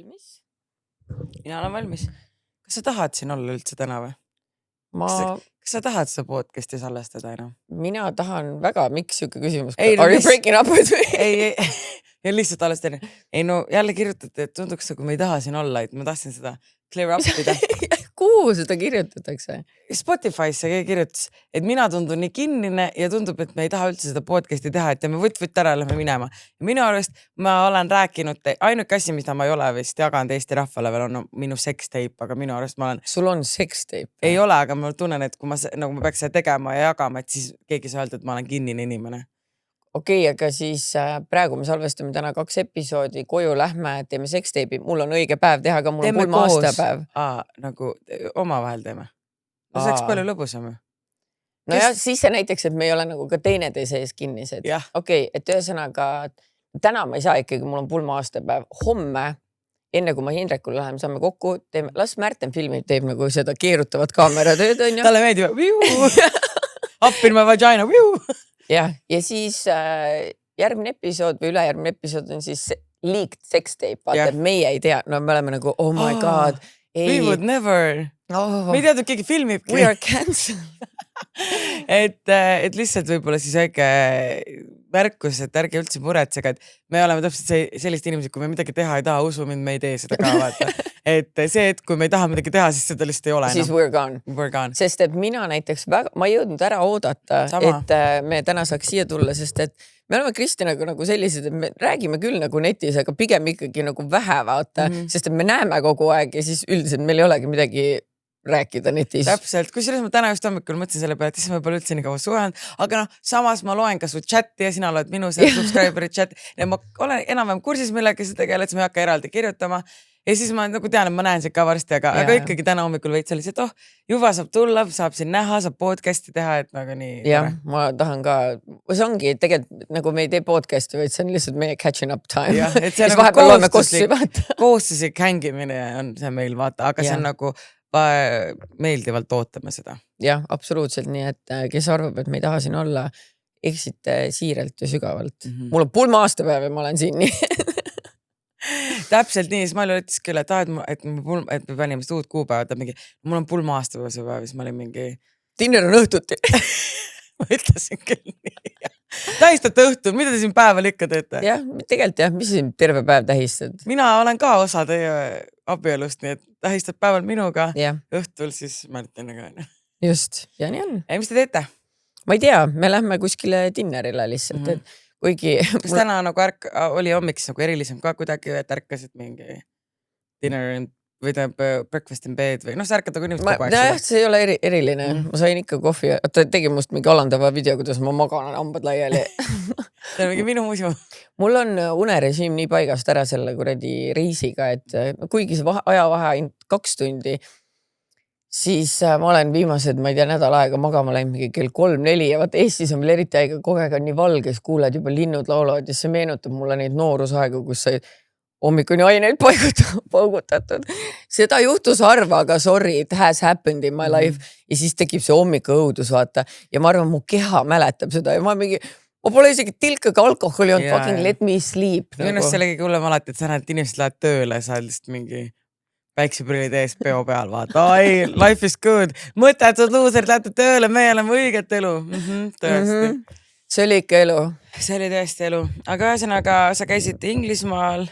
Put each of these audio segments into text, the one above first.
valmis? Mina olen valmis. Kas sa tahad siin olla üldse täna või? Kas sa tahad seda podcasti salvestada enam? Mina tahan väga, miks siuke küsimus? Ei, no Are you breaking up with me? ei. Ja lihtsalt alles teine. Ei no jälle kirjutate, et tunduks, kui me ei taha siin olla, et ma tahtsin seda clear up ida. Kuhu seda kirjutatakse? Spotify'sse keegi kirjutas, et mina tundun nii kinnine ja tundub, et me ei taha üldse seda podcasti teha, et me võt ära lähme minema. Ja minu arvest ma olen rääkinud, ainuke asi, mida ma ei ole vist jaganud Eesti rahvale veel on minu sextape, aga minu arvest ma olen... Sul on sextape? Ei ole, aga ma tunnen, et kui ma peaks seda tegema ja jagama, et siis keegi saa öelda, et ma olen kinnine inimene. Okei, aga siis praegu me salvestame täna 2 episoodi, koju lähme, teeme sextape'i. Mul on õige päev teha, aga mul on pulma aastapäev. Nagu omavahel teeme. No see oleks palju lõbusam. No ja siis see näiteks, et me ei ole nagu ka teineteise ees kinnised. Okei, et ühesõnaga täna ma ei saa ikkagi, mul on pulma aastapäev. Homme, enne kui ma Hindrekule lähen, saame kokku, las Märten filmib, teeb nagu seda keerutavat kaameratööd. Talle meeldib. Up in my vagina. Ja siis järgmine episood või ülejärgmine episood on siis leaked sextape. Vaata, et meie ei tea. No me oleme nagu, oh my god. We would never. Me ei teadnud, keegi filmibki. We are cancelled. et lihtsalt võib-olla siis väike märkus, et ärge üldse muretsega, et me oleme täpselt sellist inimesed, kui me midagi teha ei taha, usu mind, me ei tee seda ka vaata. Et see, et kui me ei taha midagi teha, siis seda lihtsalt ei ole. Siis we're gone. Sest et mina näiteks ma ei jõudnud ära oodata, et me täna saaks siia tulla, sest et me oleme Kristinaga nagu sellised, et me räägime küll nagu netis, aga pigem ikkagi nagu vähe vaata, sest et me näeme kogu aeg ja siis üldiselt meil ei olegi midagi rääkida netis. Täpselt, kui selles ma täna just hommikul mõtlesin selle peale, et siis ma pole üldse nii kaua suhelnud, aga samas ma loen ka su chati ja sina loed minu subscriberi chati ja ma olen enam-vähem kursis millega sa tegeled, siis ma ei hakka eraldi kirjutama ja siis ma nagu tean, et ma näen sind ka varsti, aga ikkagi täna hommikul veits oli see, et juba saab tulla, saab siin näha, saab podcasti teha, et nagu nii. Jah, ma tahan ka, see ongi tegelikult nagu me ei tee podcasti, vaid see on lihtsalt meie catching up time. Ja, et see on kohustuslik hängimine on see meil vaata, aga see on nagu meeldivalt ootame seda. Jah, absoluutselt, nii et kes arvab, et me ei taha siin olla, eksite siirelt ja sügavalt. Mul on pulma aastapäev ja ma olen siin nii. Täpselt nii, siis ma ütles küll, et me panime seda uut kuupäeva, mul on pulma aastapäev, siis ma olin mingi... Dinner on õhtuti. Ma ütlesin küll nii. Tähistate õhtul, mida te siin päeval ikka teete? Jah, tegelikult jah, mis siin terve päev tähistad? Mina olen ka osa teie abielust, nii et tähistad päeval minuga, õhtul siis Märtiniga. Just, ja nii on. Ja mis te teete? Ma ei tea, me lähme kuskile dinnerile lihtsalt, et kuigi... Kas täna nagu oli hommiks nagu erilisem ka kuidagi, et ärkasid mingi dinner või breakfast in bed või sa ärkad nagu inimesed kogu aeg? Jah, see ei ole eriline. Ma sain ikka kohvi. Ta tegi must mingi alandava video, kuidas ma magan hambad laiali. See on mingi minu musu. Mul on unerežiim nii paigast ära selle kuradi reisiga, et kuigi see ajavahe 2 tundi, siis ma olen viimased, ma ei tea, nädal aega magama läinud mingi kell 3-4 ja vaat Eestis on veel eriti aega, kogu aeg on nii valges, kuuled juba linnud laulavad ja see meenutab mulle neid noorusaega, kus sai hommikuni aineid paugutatud. Seda juhtus harva, aga sorry, it has happened in my life. Ja siis tekib see hommiku õudus, vaata. Ja ma arvan, mu keha mäletab seda ja ma pole isegi tilkaga alkoholi on fucking let me sleep. Minust sellegi kuulem alati, et sa näed, et inimesed lähevad tööle, sa oled lihtsalt mingi päikseprillid ees peo peal, vaata. Ai, life is good. Mõtetud luuserid, lähete tööle, me oleme õiget elu. Tõesti. See oli ikka elu. See oli tõesti elu. Aga ühesõnaga, sa käisid Inglismaal.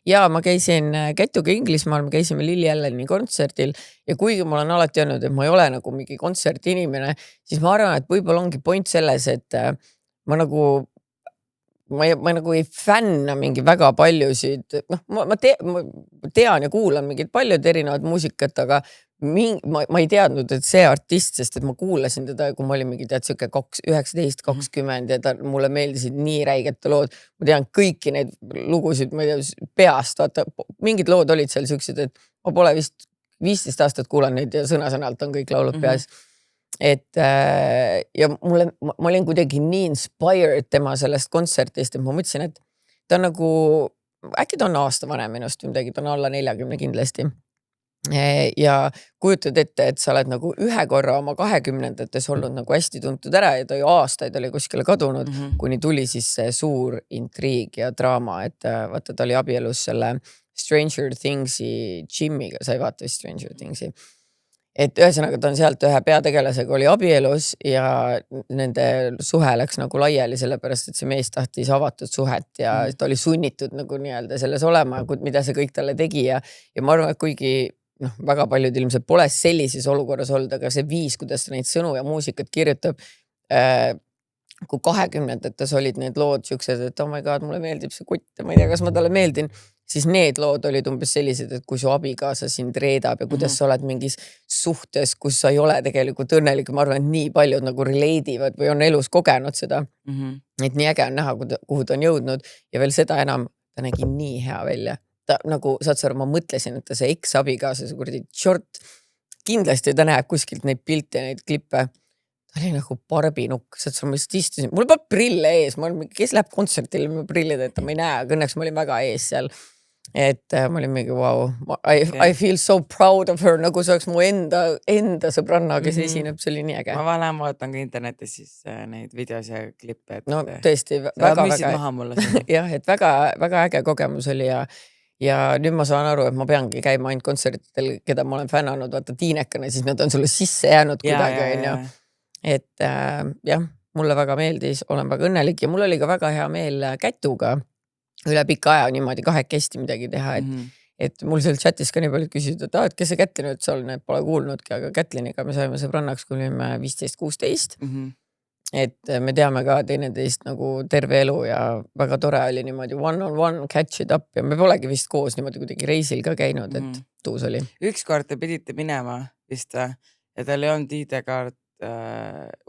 Jaa, ma käisin Kätuga Inglismaal, me käisime Lily Alleni kontserdil ja kuigi ma olen alati öelnud, et ma ei ole nagu mingi kontserti inimene, siis ma arvan, et võib-olla ongi point selles, et ma nagu ei fänna mingi väga paljusid, ma tean ja kuulan mingid paljud erinevad muusikat, aga ma ei teadnud, et see artist, sest et ma kuulasin teda, kui ma olin mingi tead siuke 19-20 ja mulle meeldisid nii räigete lood. Ma tean kõiki neid lugusid, ma ei tea, peast, vaata, mingid lood olid seal siuksed, et ma pole vist 15 aastat kuulan neid ja sõna-sõnalt on kõik laulud peas. Et ja ma olin kuidagi nii inspired tema sellest kontsertist, et ma mõtlesin, et ta on nagu, äkki ta on aasta vanem minust või midagi, ta on alla 40 kindlasti. Ja kujutad ette, et sa oled nagu ühe korra oma 20-ndates olnud nagu hästi tuntud ära ja ta ju aastaid oli kuskile kadunud, kuni tuli siis see suur intriig ja draama, et vaata, ta oli abielus selle Stranger Thingsi Jimmiga, sa ei vaata vist Stranger Thingsi. Et ühesõnaga ta on sealt ühe peategelasega oli abielus ja nende suhe läks nagu laiali sellepärast, et see mees tahtis avatud suhet ja ta oli sunnitud nagu nii-öelda selles olema, mida see kõik talle tegi ja ma arvan, et kuigi väga paljud ilmselt pole sellises olukorras olnud, aga see viis, kuidas ta neid sõnu ja muusikat kirjutab, kui 20-ndates olid need lood siuksed, et oh my god, mulle meeldib see kutt ja ma ei tea, kas ma talle meeldin, siis need lood olid umbes sellised, et kui su abikaasa sind reedab ja kuidas sa oled mingis suhtes, kus sa ei ole tegelikult õnnelik, ma arvan, et nii paljud nagu releidivad või on elus kogenud seda. Et nii äge on näha, kuhu ta on jõudnud ja veel seda enam, ta nägi nii hea välja. Ta nagu, saad sa aru, ma mõtlesin, et ta see ex-abikaasa, see kuradi short, kindlasti ta näeb kuskilt neid pilte ja neid klippe. Ta oli nagu barbinukk, saad sa, ma just istusin, mul pole prille ees, kes läheb kontsertile, ma prillid, et ma ei näe, aga õnneks ma olin väga ees seal. Et ma olin mingi, wow, I feel so proud of her, nagu see oleks mu enda sõbranna, kes esineb, see oli nii äge. Ma vähem vaatan ka internetis siis neid videos ja klippe. No tõesti, väga maha mulle. Jah, et väga äge kogemus oli ja nüüd ma saan aru, et ma peangi käima ainult kontsertitel, keda ma olen fännanud, vaata tiinekana, siis nad on sulle sisse jäänud kuidagi, et jah, mulle väga meeldis, olen väga õnnelik ja mul oli ka väga hea meel Kätuga üle pika aja niimoodi kahekesti midagi teha, et mul seal chatis ka nii palju küsitud, et kes see Kätli nüüd seal, need pole kuulnudki, aga Kätliniga me saime sõbrannaks, kui olime 15-16, et me teame ka teineteist nagu terve elu ja väga tore oli niimoodi one-on-one catch it up ja me polegi vist koos niimoodi kuidagi reisil ka käinud, et tuus oli. Ükskord te pidite minema vist ja tal ei olnud ID-kaart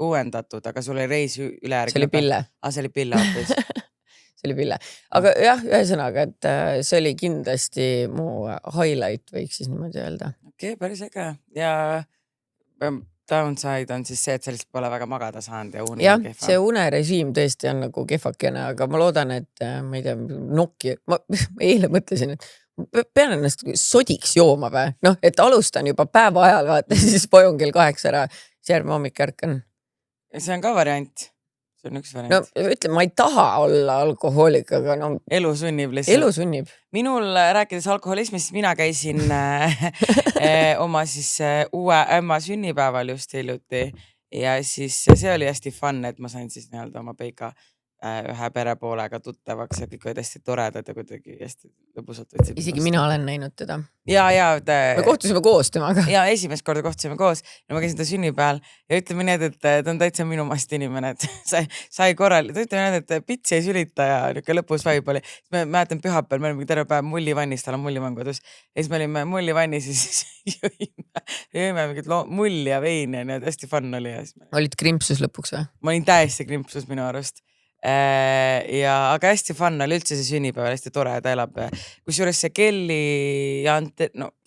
uuendatud, aga sul oli reis üle järgi. See oli Pille. See oli Pille hoopis. See oli Pille. Aga jah, ühesõnaga, et see oli kindlasti mu highlight, võiks siis niimoodi öelda. Okei, päris äge. Ja downside on siis see, et sa lihtsalt pole väga magada saanud ja uni on kehva. See unerežiim tõesti on nagu kehvakene, aga ma loodan, et ma ei tea, nokki, ma eile mõtlesin, et pean ennast sodiks jooma või? Et alustan juba päeva ajal, vaata, siis pojun kell 8 ära. Järgme hommik ärkan. See on ka variant. See on üks variant. No ütle, ma ei taha olla alkohoolik, aga elu sunnib lihtsalt. Elu sunnib. Minul rääkides alkoholismist, mina käisin oma siis uue ämma sünnipäeval just hiljuti ja siis see oli hästi fun, et ma sain siis nii-öelda oma peika ühe perepoolega tuttavaks ja kõik olid hästi toredad ja kuidagi hästi lõbusalt võtsid. Isegi mina olen näinud teda. Me kohtusime koos temaga. Ja esimest korda kohtusime koos ja ma käisin ta sünnipäeval ja ütleme nii, et ta on täitsa minu mast inimene, et sai korral. Ta ütleme nii, et pitsi ei sülita ja niuke lõpus vaib oli. Me mäletan pühapäeval, me olime terve päev mullivannis, tal on mullivann kodus. Ja siis me olime mullivannis ja siis jõime mingit mulli ja veini ja hästi fun oli. Olid krimpsus lõpuks või? Ma olin täiesti krimpsus minu arust. Aga hästi fun oli üldse see sünnipäev, hästi tore, ta elab kusjuures see Kelly ja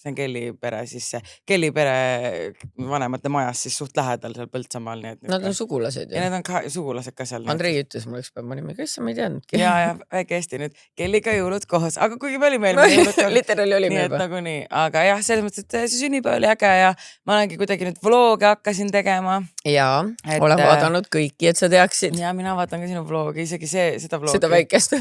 see on Kelly pere, siis see Kelly pere vanemate majas siis suht lähedal seal Põltsamaal. Nad on sugulased. Ja need on ka sugulased ka seal. Andrei ütles mul üks päev, ma olime, kes ma ei teadnudki. Ja väike hästi nüüd Kelliga jõulud kohas, aga kuigi me olime literaali olime juba. Aga jah, selles mõttes, et see sünnipäev oli äge ja ma olengi kuidagi nüüd vlooge hakkasin tegema. Ja, olen vaadanud kõiki, et sa teaksid. Ja mina vaatan ka sinu vloogi, isegi seda vloogi. Seda väikest.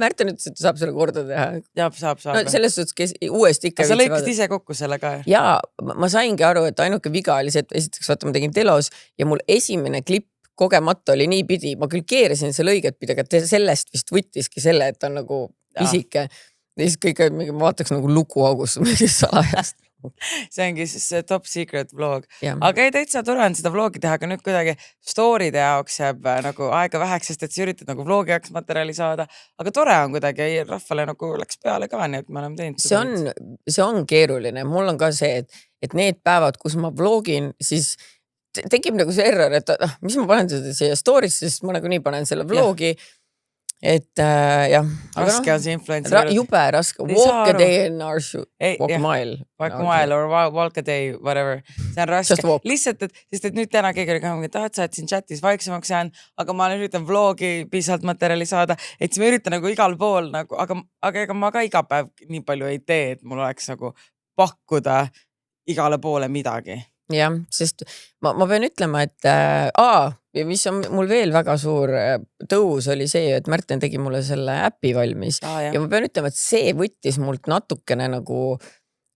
Märten ütles, et ta saab selle korda teha. Saab. No selles suhtes, kes uuesti ikka... Sa lõikasid ise kokku selle ka? Jaa, ma saingi aru, et ainuke viga oli see, et esiteks vaata, ma tegin telos ja mul esimene klipp kogemata oli nii pidi. Ma küll keerasin selle õiget pidi, aga sellest vist võttiski selle, et ta on nagu pisike. Ja siis kõik, ma vaataks nagu lukuaugust mingis salajast. See ongi siis top secret vlog. Aga ei täitsa tore on seda vlogi teha, aga nüüd kuidagi story'de jaoks jääb nagu aega väheks, sest et sa üritad nagu vlogi jaoks materjali saada. Aga tore on kuidagi, rahvale nagu läks peale ka, nii et me oleme teinud. See on keeruline. Mul on ka see, et need päevad, kus ma vlogin, siis tekib nagu see error, et mis ma panen seda siia story'sse, sest ma nagu nii panen selle vlogi. Et jah. Raske on see influencer. Jube raske. Walk a day in our shoe. Walk a mile. Walk a mile or walk a day, whatever. See on raske. Lihtsalt, sest et nüüd täna keegi oli ka, et sa oled siin chatis vaiksemaks jään, aga ma üritan vlogi piisavalt materjali saada, et siis ma üritan nagu igal pool, aga ega ma ka iga päev nii palju ei tee, et mul oleks nagu pakkuda igale poole midagi. jah, sest ma pean ütlema, et ja mis on mul veel väga suur tõus oli see, et Märten tegi mulle selle äpi valmis ja ma pean ütlema, et see võttis mult natukene nagu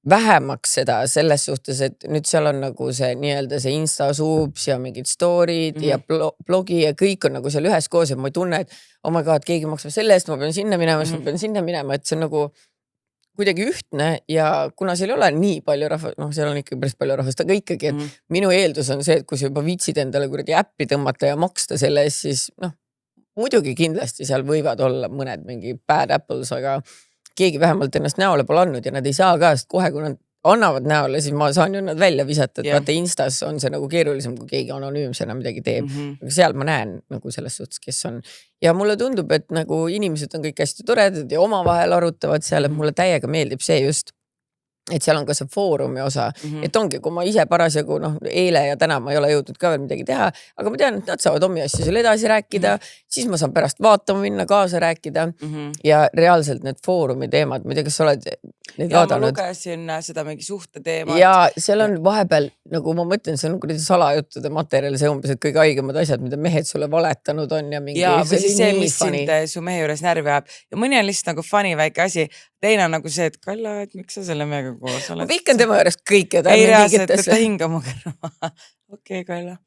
vähemaks seda selles suhtes, et nüüd seal on nagu see nii-öelda see Insta Subs ja mingid story'd ja blogi ja kõik on nagu seal üheskoos ja ma ei tunne, et oh my god, keegi maksab selle eest, ma pean sinna minema, siis ma pean sinna minema, et see on nagu kuidagi ühtne ja kuna seal ei ole nii palju rahvast, seal on ikka päris palju rahvast, aga ikkagi, et minu eeldus on see, et kui sa juba viitsid endale kuradi äppi tõmmata ja maksta selle eest, siis muidugi kindlasti seal võivad olla mõned mingi bad apples, aga keegi vähemalt ennast näole pole andnud ja nad ei saa ka, sest kohe, kui nad annavad näole, siis ma saan ju nad välja visata, et vaata Instas on see nagu keerulisem, kui keegi anonüümsena midagi teeb. Aga seal ma näen nagu selles suhtes, kes on. Ja mulle tundub, et nagu inimesed on kõik hästi toredad ja omavahel arutavad seal, et mulle täiega meeldib see just, et seal on ka see foorumi osa, et ongi, kui ma ise parasjagu, eile ja täna ma ei ole jõudnud ka veel midagi teha, aga ma tean, et nad saavad omi asju seal edasi rääkida, siis ma saan pärast vaatama minna, kaasa rääkida ja reaalselt need foorumi teemad, ma ei tea, kas sa oled neid vaadanud? Ma lugesin seda mingi suhte teemat. Ja seal on vahepeal, nagu ma mõtlen, see on kuradi salajuttude materjal, see umbes, et kõige haigemad asjad, mida mehed sulle valetanud on ja mingi... Ja või siis see, mis sind su mehe juures närvi ajab. Ja mõni on lihtsalt nagu funny väike asi. Teine on nagu see, et Kalla, et miks sa selle mehega koos oled? Ma vihkan tema juures kõike. Ei reaalselt, et ta hinga mu kõrva. Okei, Kalla.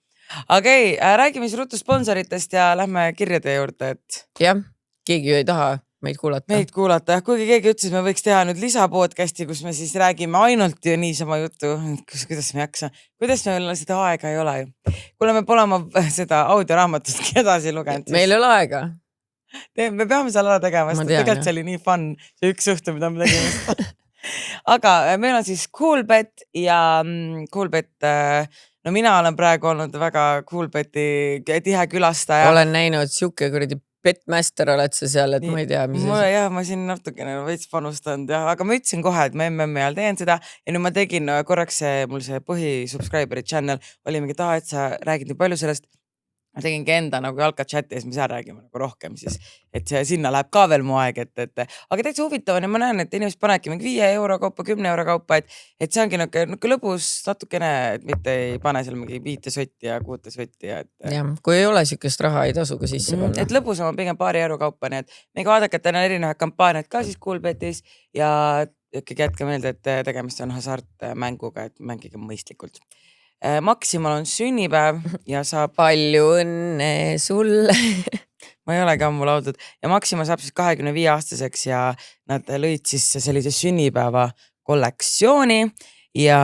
Okei, räägime siis rutu sponsoritest ja lähme kirjade juurde, et... Jah, keegi ju ei taha meid kuulata. Kuigi keegi ütles, me võiks teha nüüd lisapodcasti, kus me siis räägime ainult ju niisama juttu. Kuidas me jaksa? Kuidas meil seda aega ei ole ju? Kuule, me pole oma seda audioraamatustki edasi lugenud. Meil ei ole aega. Me peame seal ära tegema, sest tegelikult see oli nii fun, see üks õhtu, mida me tegime. Aga meil on siis Coolbet ja Coolbet, no mina olen praegu olnud väga Coolbeti tihe külastaja. Olen näinud siuke kuradi Betmaster oled sa seal, et ma ei tea, mis jah, ma siin natukene veits panustanud, aga ma ütlesin kohe, et ma MM-i ajal teen seda ja nüüd ma tegin korraks mul see põhi-subscriberi channel oli mingi taha, et sa räägid nii palju sellest. Ma tegingi enda nagu jalka chati ja siis me seal räägime nagu rohkem siis, et see sinna läheb ka veel mu aeg, aga täitsa huvitav on ja ma näen, et inimesed panedki mingi 5 euro kaupa, 10 euro kaupa, et see ongi nagu lõbus natukene, et mitte ei pane seal mingi 5 sotti ja 6 sotti. Jah, kui ei ole siukest raha, ei tasu ka sisse panna. Et lõbus on pigem paari euro kaupa, nii et meiega vaadake, et on erinevad kampaaniad ka siis Coolbetis ja ikkagi jätke meelde, et tegemist on hasartmänguga, et mängige mõistlikult. Maximal on sünnipäev ja saab... Palju õnne sulle. Ma ei olegi ammu laudud. Ja Maxima saab siis 25-aastaseks ja nad lõid siis sellise sünnipäeva kollektsiooni ja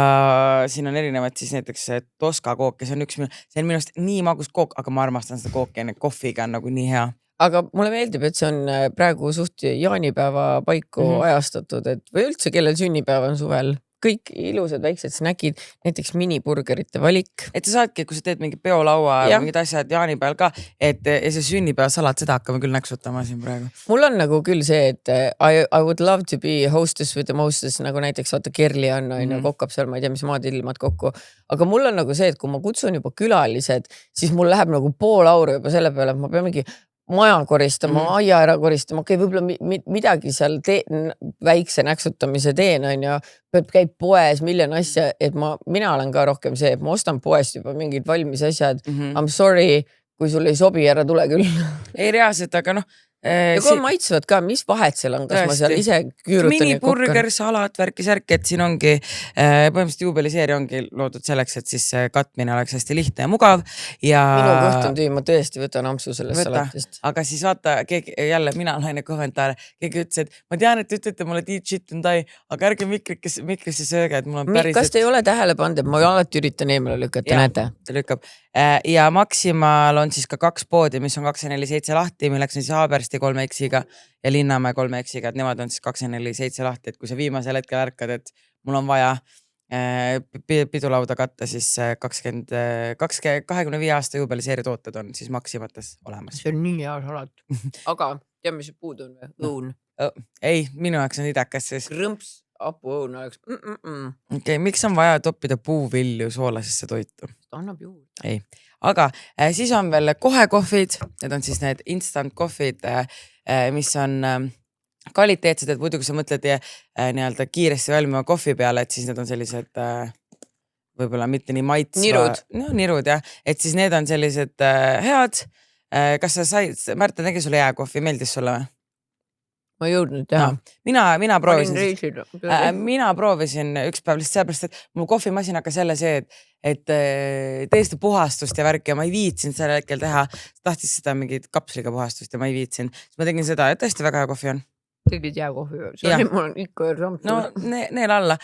siin on erinevad siis näiteks Toska kook ja see on minust nii magus kook, aga ma armastan seda kooki ja kohviga on nagu nii hea. Aga mulle meeldib, et see on praegu suht jaanipäeva paiku ajastatud, et või üldse kellel sünnipäev on suvel. Kõik ilusad väiksed snäkid, näiteks miniburgerite valik. Et sa saadki, kui sa teed mingi peolaua ja mingid asjad jaanipäeval ka, et see sünnipäeva salat, seda hakkame küll näksutama siin praegu. Mul on nagu küll see, et I would love to be hostess with the mostess, nagu näiteks vaata Kerli on, kokkab seal, ma ei tea, mis maad ilmad kokku. Aga mul on nagu see, et kui ma kutsun juba külalised, siis mul läheb nagu pool auru juba selle peale, et ma pean mingi maja koristama, aia ära koristama, okei, võib-olla midagi seal väikse näksutamise teen, on ja käib poes miljon asja, et mina olen ka rohkem see, et ma ostan poest juba mingid valmis asjad. I'm sorry, kui sul ei sobi, ära tule küll. Ei reaalselt, aga noh. Ja kui maitsevad ka, mis vahet seal on, kas ma seal ise küürutan miniburger, salat, värki, särk, et siin ongi põhimõtteliselt juubeliseeri ongi loodud selleks, et siis katmine oleks hästi lihtne ja mugav ja... Minu kõht on tüü, ma tõesti võtan ampsu sellest salatist. Aga siis vaata, jälle mina laine kommentaare, keegi ütles, et ma tean, et ütlete mulle eat shit and die, aga ärge mikrisse sööge, et mul on päris... Kas te ei ole tähele pannud, et ma alati üritan eemale lükata, näete? Ta lükkab. Ja Maximal on siis ka 2 poodi, mis on 247 lahti, milleks on siis Haabersti 3X-iga ja Linnamäe 3X-iga, et nemad on siis 247 lahti, et kui sa viimasel hetkel ärkad, et mul on vaja pidulauda katta, siis 25 aasta juubeliseeri tooted on siis Maximates olemas. See on nii hea salat. Aga tead, mis puudu on või? Õun. Ei, minu jaoks on idakas siis. Krõmps. Apuõun oleks. Okei, miks on vaja toppida puuvilju soolasesse toitu? Annab juurde. Ei, aga siis on veel kohekohvid, need on siis need instant kohvid, mis on kvaliteetsed, et muidu kui sa mõtled nii-öelda kiiresti valmiva kohvi peale, et siis need on sellised võib-olla mitte nii maitsva. Nirud. No nirud jah, et siis need on sellised head. Kas sa said, Märten tegi sulle jääkohvi, meeldis sulle või? Ma ei jõudnud teha. Mina proovisin üks päev lihtsalt sellepärast, et mul kohvimasin hakkas jälle see, et tõesti puhastust ja värki ja ma ei viitsinud sellel hetkel teha. Tahtis seda mingit kapsliga puhastust ja ma ei viitsinud. Siis ma tegin seda, et tõesti väga hea kohvi on. Tegid jääkohvi. See mul on ikka raamatu. No neel alla.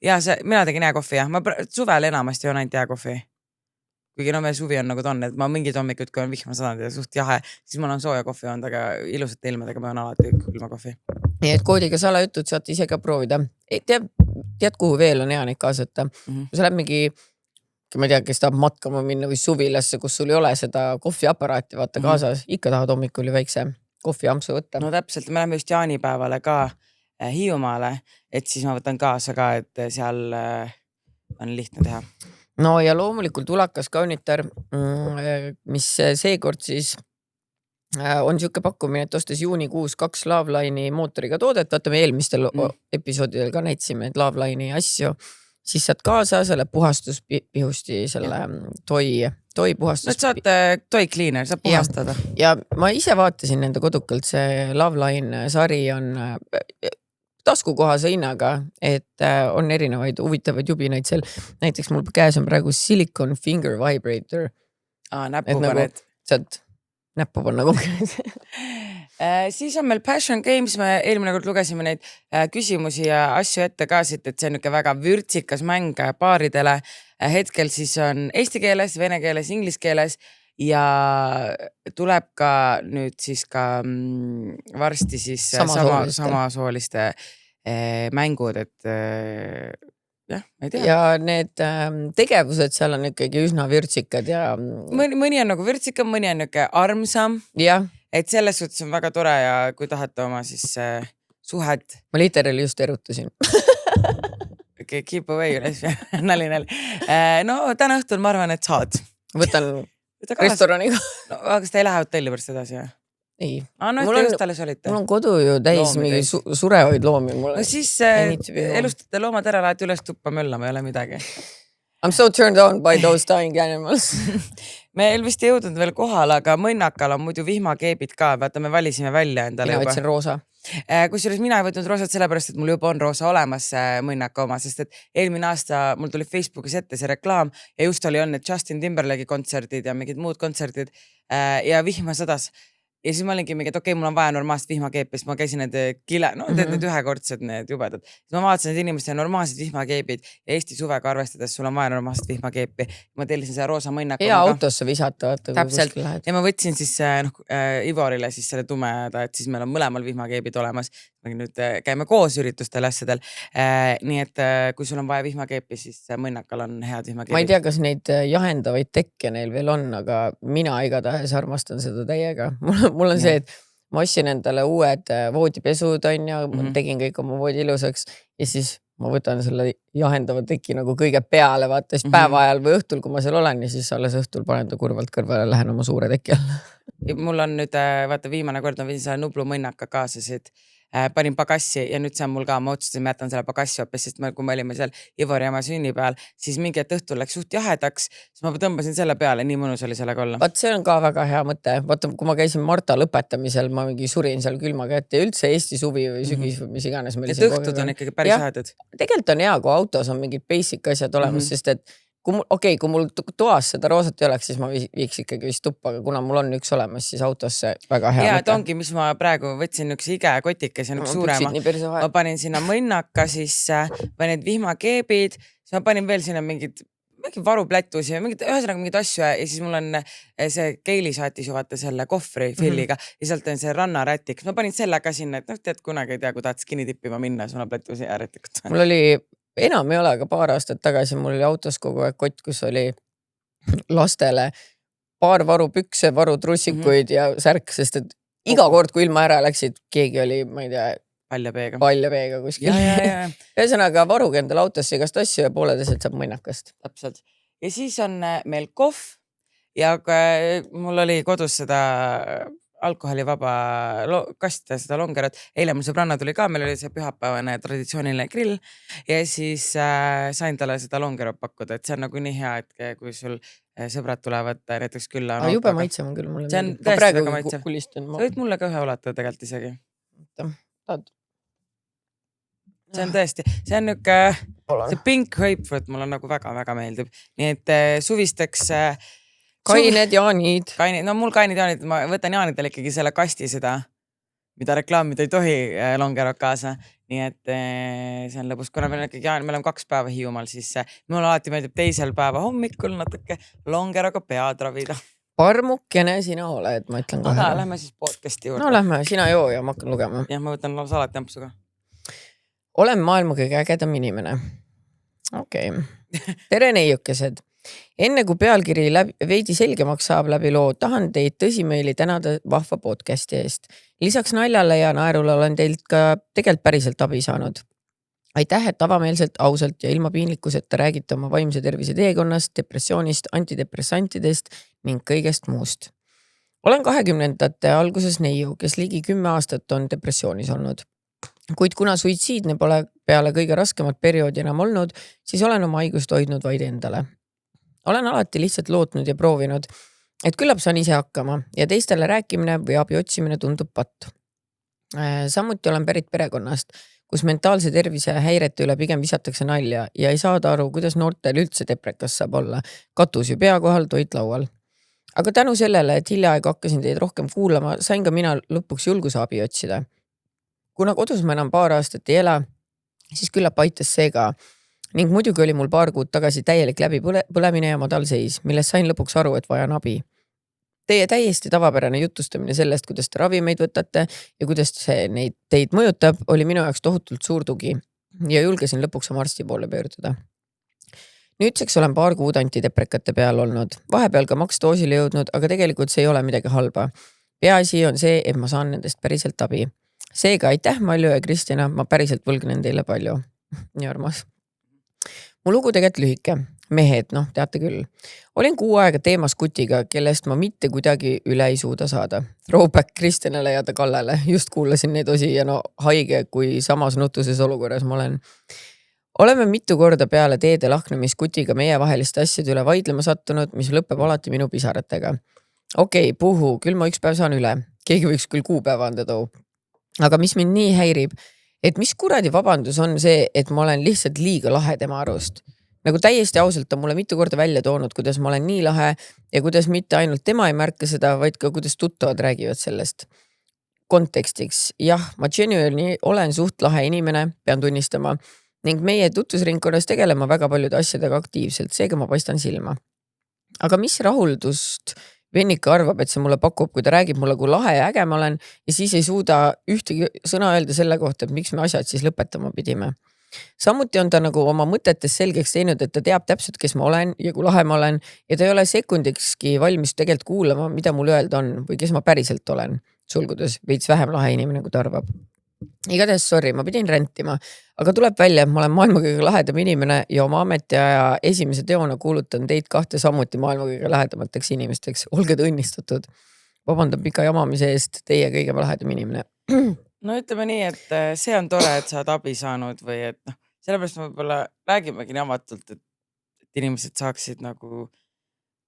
Ja mina tegin jääkohvi ja ma suvel enamasti joon ainult jääkohvi. Kuigi no meie suvi on nagu ta on, et ma mingid hommikud, kui on vihma sadanud ja suht jahe, siis mul on sooja kohvi olnud, aga ilusate ilmadega ma on alati külma kohvi. Nii et koodiga salajutud saate ise ka proovida. Tead, kuhu veel on hea neid kaasata? Kui sa läheb mingi, ma ei tea, kes tahab matkama minna või suvilasse, kus sul ei ole seda kohviaparaati vaata kaasas, ikka tahad hommikul ju väikse kohviampsu võtta. No täpselt, me läheme just jaanipäevale ka Hiiumaale, et siis ma võtan kaasa ka, et seal on lihtne teha. No ja loomulikult ulakas kaunitar, mis seekord siis on siuke pakkumine, et ostes juunikuus 2 Laveline'i mootoriga toodet, vaata me eelmistel episoodidel ka näitsime, et Laveline'i asju, siis saad kaasa selle puhastuspihusti, selle toi puhastus. No saad toi cleaner, saab puhastada. Ja ma ise vaatasin nende kodukalt, see Laveline sari on taskukohase hinnaga, et on erinevaid huvitavaid jubinaid seal. Näiteks mul käes on praegu silicone finger vibrator. Näppu paned. Saad näppu panna konkreetselt. Siis on meil Passion Games, me eelmine kord lugesime neid küsimusi ja asju ette ka siit, et see on niisugune väga vürtsikas mäng paaridele. Hetkel siis on eesti keeles, vene keeles, inglise keeles ja tuleb ka nüüd siis ka varsti siis samasooliste mängud, et jah, ma ei tea. Ja need tegevused seal on ikkagi üsna vürtsikad ja mõni on nagu vürtsikam, mõni on niisugune armsam. Jah. Et selles suhtes on väga tore ja kui tahate oma siis suhet. Ma literaali just erutasin. Okay, keep away, nali. No täna õhtul ma arvan, et saad. Võtan restoraniga. No, aga kas ta ei lähe hotelli pärast edasi? Ei. No ette just alles olite. Mul on kodu ju täis mingi surevaid loomi. No siis elustate loomad ära, lähete üles tuppa möllama, ei ole midagi. I'm so turned on by those dying animals. Meil vist ei jõudnud veel kohal, aga mõnnakal on muidu vihmakeebid ka. Vaata, me valisime välja endale juba. Mina võtsin roosa. Kusjuures mina ei võtnud roosat sellepärast, et mul juba on roosa olemas mõnnaka oma, sest et eelmine aasta mul tuli Facebookis ette see reklaam ja just oli on need Justin Timberlake'i kontserdid ja mingid muud kontserdid ja vihma sadas. Ja siis ma olingi mingi, et okei, mul on vaja normaalset vihmakeepi, siis ma käisin need need ühekordsed, need jubedad. Siis ma vaatasin, et inimestel on normaalsed vihmakeepid ja Eesti suvega arvestades sul on vaja normaalset vihmakeepi. Ma tellisin seda roosa mõnnaka. Ja autosse visata. Täpselt. Ja ma võtsin siis Ivorile siis selle tumeda, et siis meil on mõlemal vihmakeepid olemas. Nüüd käime koos üritustel asjadel. Nii et kui sul on vaja vihmakeepi, siis mõnnakal on head vihmakeepid. Ma ei tea, kas neid jahendavaid tekke neil veel on, aga mina igatahes armastan seda täiega. Mul on see, et ma ostsin endale uued voodipesud on ja tegin kõik oma voodi ilusaks ja siis ma võtan selle jahendava teki nagu kõige peale, vaata siis päeva ajal või õhtul, kui ma seal olen ja siis alles õhtul panen ta kurvalt kõrvale ja lähen oma suure teki alla. Mul on nüüd, vaata viimane kord ma võin selle Nublu mõnnaka kaasasid, panin pagassi ja nüüd see on mul ka, ma otsustasin, ma jätan selle pagassi hoopis, sest kui me olime seal Ivori ema sünnipäeval, siis mingi et õhtul läks suht jahedaks, siis ma tõmbasin selle peale, nii mõnus oli sellega olla. Vaat see on ka väga hea mõte. Vaata, kui ma käisin Marta lõpetamisel, ma mingi surin seal külma kätte ja üldse Eesti suvi või sügis või mis iganes. Et õhtud on ikkagi päris jahedad. Tegelikult on hea, kui autos on mingid basic asjad olemas, sest et kui mul toas seda roosat ei oleks, siis ma viiks ikkagi vist tuppa, aga kuna mul on üks olemas, siis autosse väga hea. Ja, et ongi, mis ma praegu võtsin üks ige kotikes ja üks suurema. Ma panin sinna mõnnaka sisse, või need vihmakeebid, siis ma panin veel sinna mingi varuplätus ja ühesõnaga mingid asju ja siis mul on see Keili saatis ju vaata selle kohvri filliga ja sealt on see rannarätik. Ma panin selle ka sinna, et tead, kunagi ei tea, kui tahad skinny tippima minna, siis on plätus ja rätikut. Mul oli enam ei ole, aga paar aastat tagasi mul oli autos kogu aeg kott, kus oli lastele paar varupükse, varutrussikuid ja särk, sest et iga kord, kui ilma ära läksid, keegi oli, ma ei tea, palja peega kuskil. Ühesõnaga varuge endale autosse igast asju ja pooledeselt saab mõnnakast. Täpselt. Ja siis on meil kohv ja mul oli kodus seda alkoholivaba kast seda longerot. Eile mul sõbranna tuli ka, meil oli see pühapäevane traditsiooniline grill ja siis sain talle seda longerot pakkuda, et see on nagu nii hea, et kui sul sõbrad tulevad näiteks külla. Jube maitsema küll mulle. See on tõesti väga maitsev. Sa võid mulle ka ühe ulatada tegelikult isegi. See on tõesti, see on see pink grapefruit mulle nagu väga-väga meeldib. Nii et suvisteks kained jaanid. No mul kained jaanid, ma võtan jaanidel ikkagi selle kasti seda, mida reklaamida ei tohi longerot kaasa. Nii et see on lõbus, kuna meil on ikkagi jaan, meil on 2 päeva Hiiumaal, siis mul alati meeldib teisel päeva hommikul natuke longeroga pead ravida. Parmukene sina oled, ma ütlen kohe. Aga lähme siis podcasti juurde. No lähme, sina joo ja ma hakkan lugema. Ja ma võtan salatiampsu ka. Olen maailma kõige ägedam inimene. Okei. Tere neiukesed. Enne kui pealkiri veidi selgemaks saab läbi loo, tahan teid tõsimeeli tänada vahva podcasti eest. Lisaks naljale ja naerule olen teilt ka tegelikult päriselt abi saanud. Aitäh, et avameelselt, ausalt ja ilma piinlikkuseta räägite oma vaimse tervise teekonnast, depressioonist, antidepressantidest ning kõigest muust. Olen 20-ndate alguses neiu, kes ligi 10 aastat on depressioonis olnud. Kuid kuna suitsiidne pole peale kõige raskemat perioodi enam olnud, siis olen oma haigust hoidnud vaid endale. Olen alati lihtsalt lootnud ja proovinud, et küllap saan ise hakkama ja teistele rääkimine või abi otsimine tundub patt. Samuti olen pärit perekonnast, kus mentaalse tervise häirete üle pigem visatakse nalja ja ei saada aru, kuidas noortel üldse deprekas saab olla. Katus ju pea kohal, toit laual. Aga tänu sellele, et hiljaaegu hakkasin teid rohkem kuulama, sain ka mina lõpuks julguse abi otsida. Kuna kodus ma enam paar aastat ei ela, siis küllap aitas see ka. Ning muidugi oli mul paar kuud tagasi täielik läbi põlemine ja madal seis, millest sain lõpuks aru, et vajan abi. Teie täiesti tavapärane jutustamine sellest, kuidas te ravimeid võtate ja kuidas see teid mõjutab, oli minu jaoks tohutult suur tugi ja julgesin lõpuks oma arsti poole pöörduda. Nüüdseks olen paar kuud antideprekate peal olnud. Vahepeal ka maksdoosile jõudnud, aga tegelikult see ei ole midagi halba. Peaasi on see, et ma saan nendest päriselt abi. Seega aitäh Malju ja Kristina, ma päriselt võlgnen teile palju. Nii armas. Mu lugu tegelikult lühike. Mehed, teate küll. Olin 6 aega teemas kutiga, kellest ma mitte kuidagi üle ei suuda saada. Throwback Kristinale ja ta Kallele. Just kuulasin neid osi ja haige, kui samas nutuses olukorras ma olen. Oleme mitu korda peale teede lahknemis kutiga meie vaheliste asjade üle vaidlema sattunud, mis lõpeb alati minu pisaratega. Okei, puhu, küll ma üks päev saan üle. Keegi võiks küll kuupäeva anda too. Aga mis mind nii häirib, et mis kuradi vabandus on see, et ma olen lihtsalt liiga lahe tema arust. Nagu täiesti ausalt on mulle mitu korda välja toonud, kuidas ma olen nii lahe ja kuidas mitte ainult tema ei märka seda, vaid ka kuidas tuttavad räägivad sellest. Kontekstiks, jah, ma genuinely olen suht lahe inimene, pean tunnistama, ning meie tutvusringkonnas tegelema väga paljude asjadega aktiivselt, seega ma paistan silma. Aga mis rahuldust Vennika arvab, et see mulle pakub, kui ta räägib mulle, kui lahe ja äge ma olen ja siis ei suuda ühtegi sõna öelda selle kohta, et miks me asjad siis lõpetama pidime. Samuti on ta nagu oma mõtetes selgeks teinud, et ta teab täpselt, kes ma olen ja kui lahe ma olen ja ta ei ole sekundikski valmis tegelikult kuulama, mida mul öelda on või kes ma päriselt olen. Sulgudes veits vähem lahe inimene, kui ta arvab. Igatahes sorry, ma pidin rentima, aga tuleb välja, et ma olen maailma kõige lahedam inimene ja oma ametiaja esimese teona kuulutan teid 2 samuti maailma kõige lähedamateks inimesteks. Olge õnnistatud. Vabandan pika jamamise eest, teie kõige lahedam inimene. No ütleme nii, et see on tore, et sa oled abi saanud või et sellepärast ma võib-olla räägimegi nii avatult, et inimesed saaksid nagu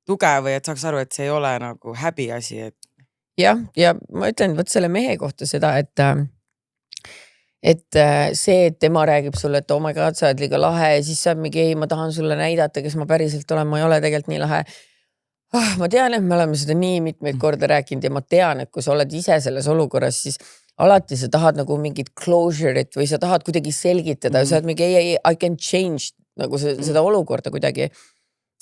tuge või et saaks aru, et see ei ole nagu häbiasi. Jah, ja ma ütlen võt selle mehe kohta seda, et see, et tema räägib sulle, et oh my god, sa oled liiga lahe ja siis saab mingi, ei, ma tahan sulle näidata, kes ma päriselt olen, ma ei ole tegelikult nii lahe. Ma tean, et me oleme seda nii mitmeid korda rääkinud ja ma tean, et kui sa oled ise selles olukorras, siis alati sa tahad nagu mingit closure'it või sa tahad kuidagi selgitada, sa oled mingi, ei, I can change nagu seda olukorda kuidagi.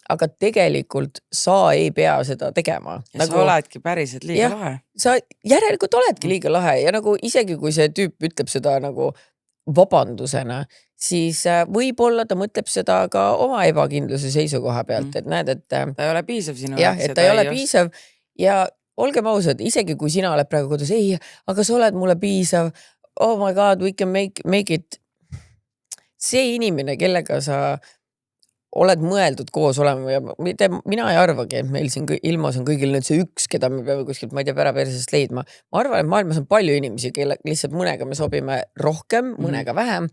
Aga tegelikult sa ei pea seda tegema. Ja nagu, sa oledki päriselt liiga lahe. Sa järelikult oledki liiga lahe ja nagu isegi kui see tüüp ütleb seda nagu vabandusena, siis võib-olla ta mõtleb seda ka oma ebakindluse seisukoha pealt, et näed, et ta ei ole piisav sinu. Jah, et ta ei ole piisav ja olgem ausad, isegi kui sina oled praegu kodus, ei, aga sa oled mulle piisav, oh my god, we can make it. See inimene, kellega sa oled mõeldud koos olema ja mina ei arvagi, et meil siin ilmas on kõigil nüüd see üks, keda me peame kuskilt, ma ei tea, pärapersest leidma. Ma arvan, et maailmas on palju inimesi, kelle lihtsalt mõnega me sobime rohkem, mõnega vähem.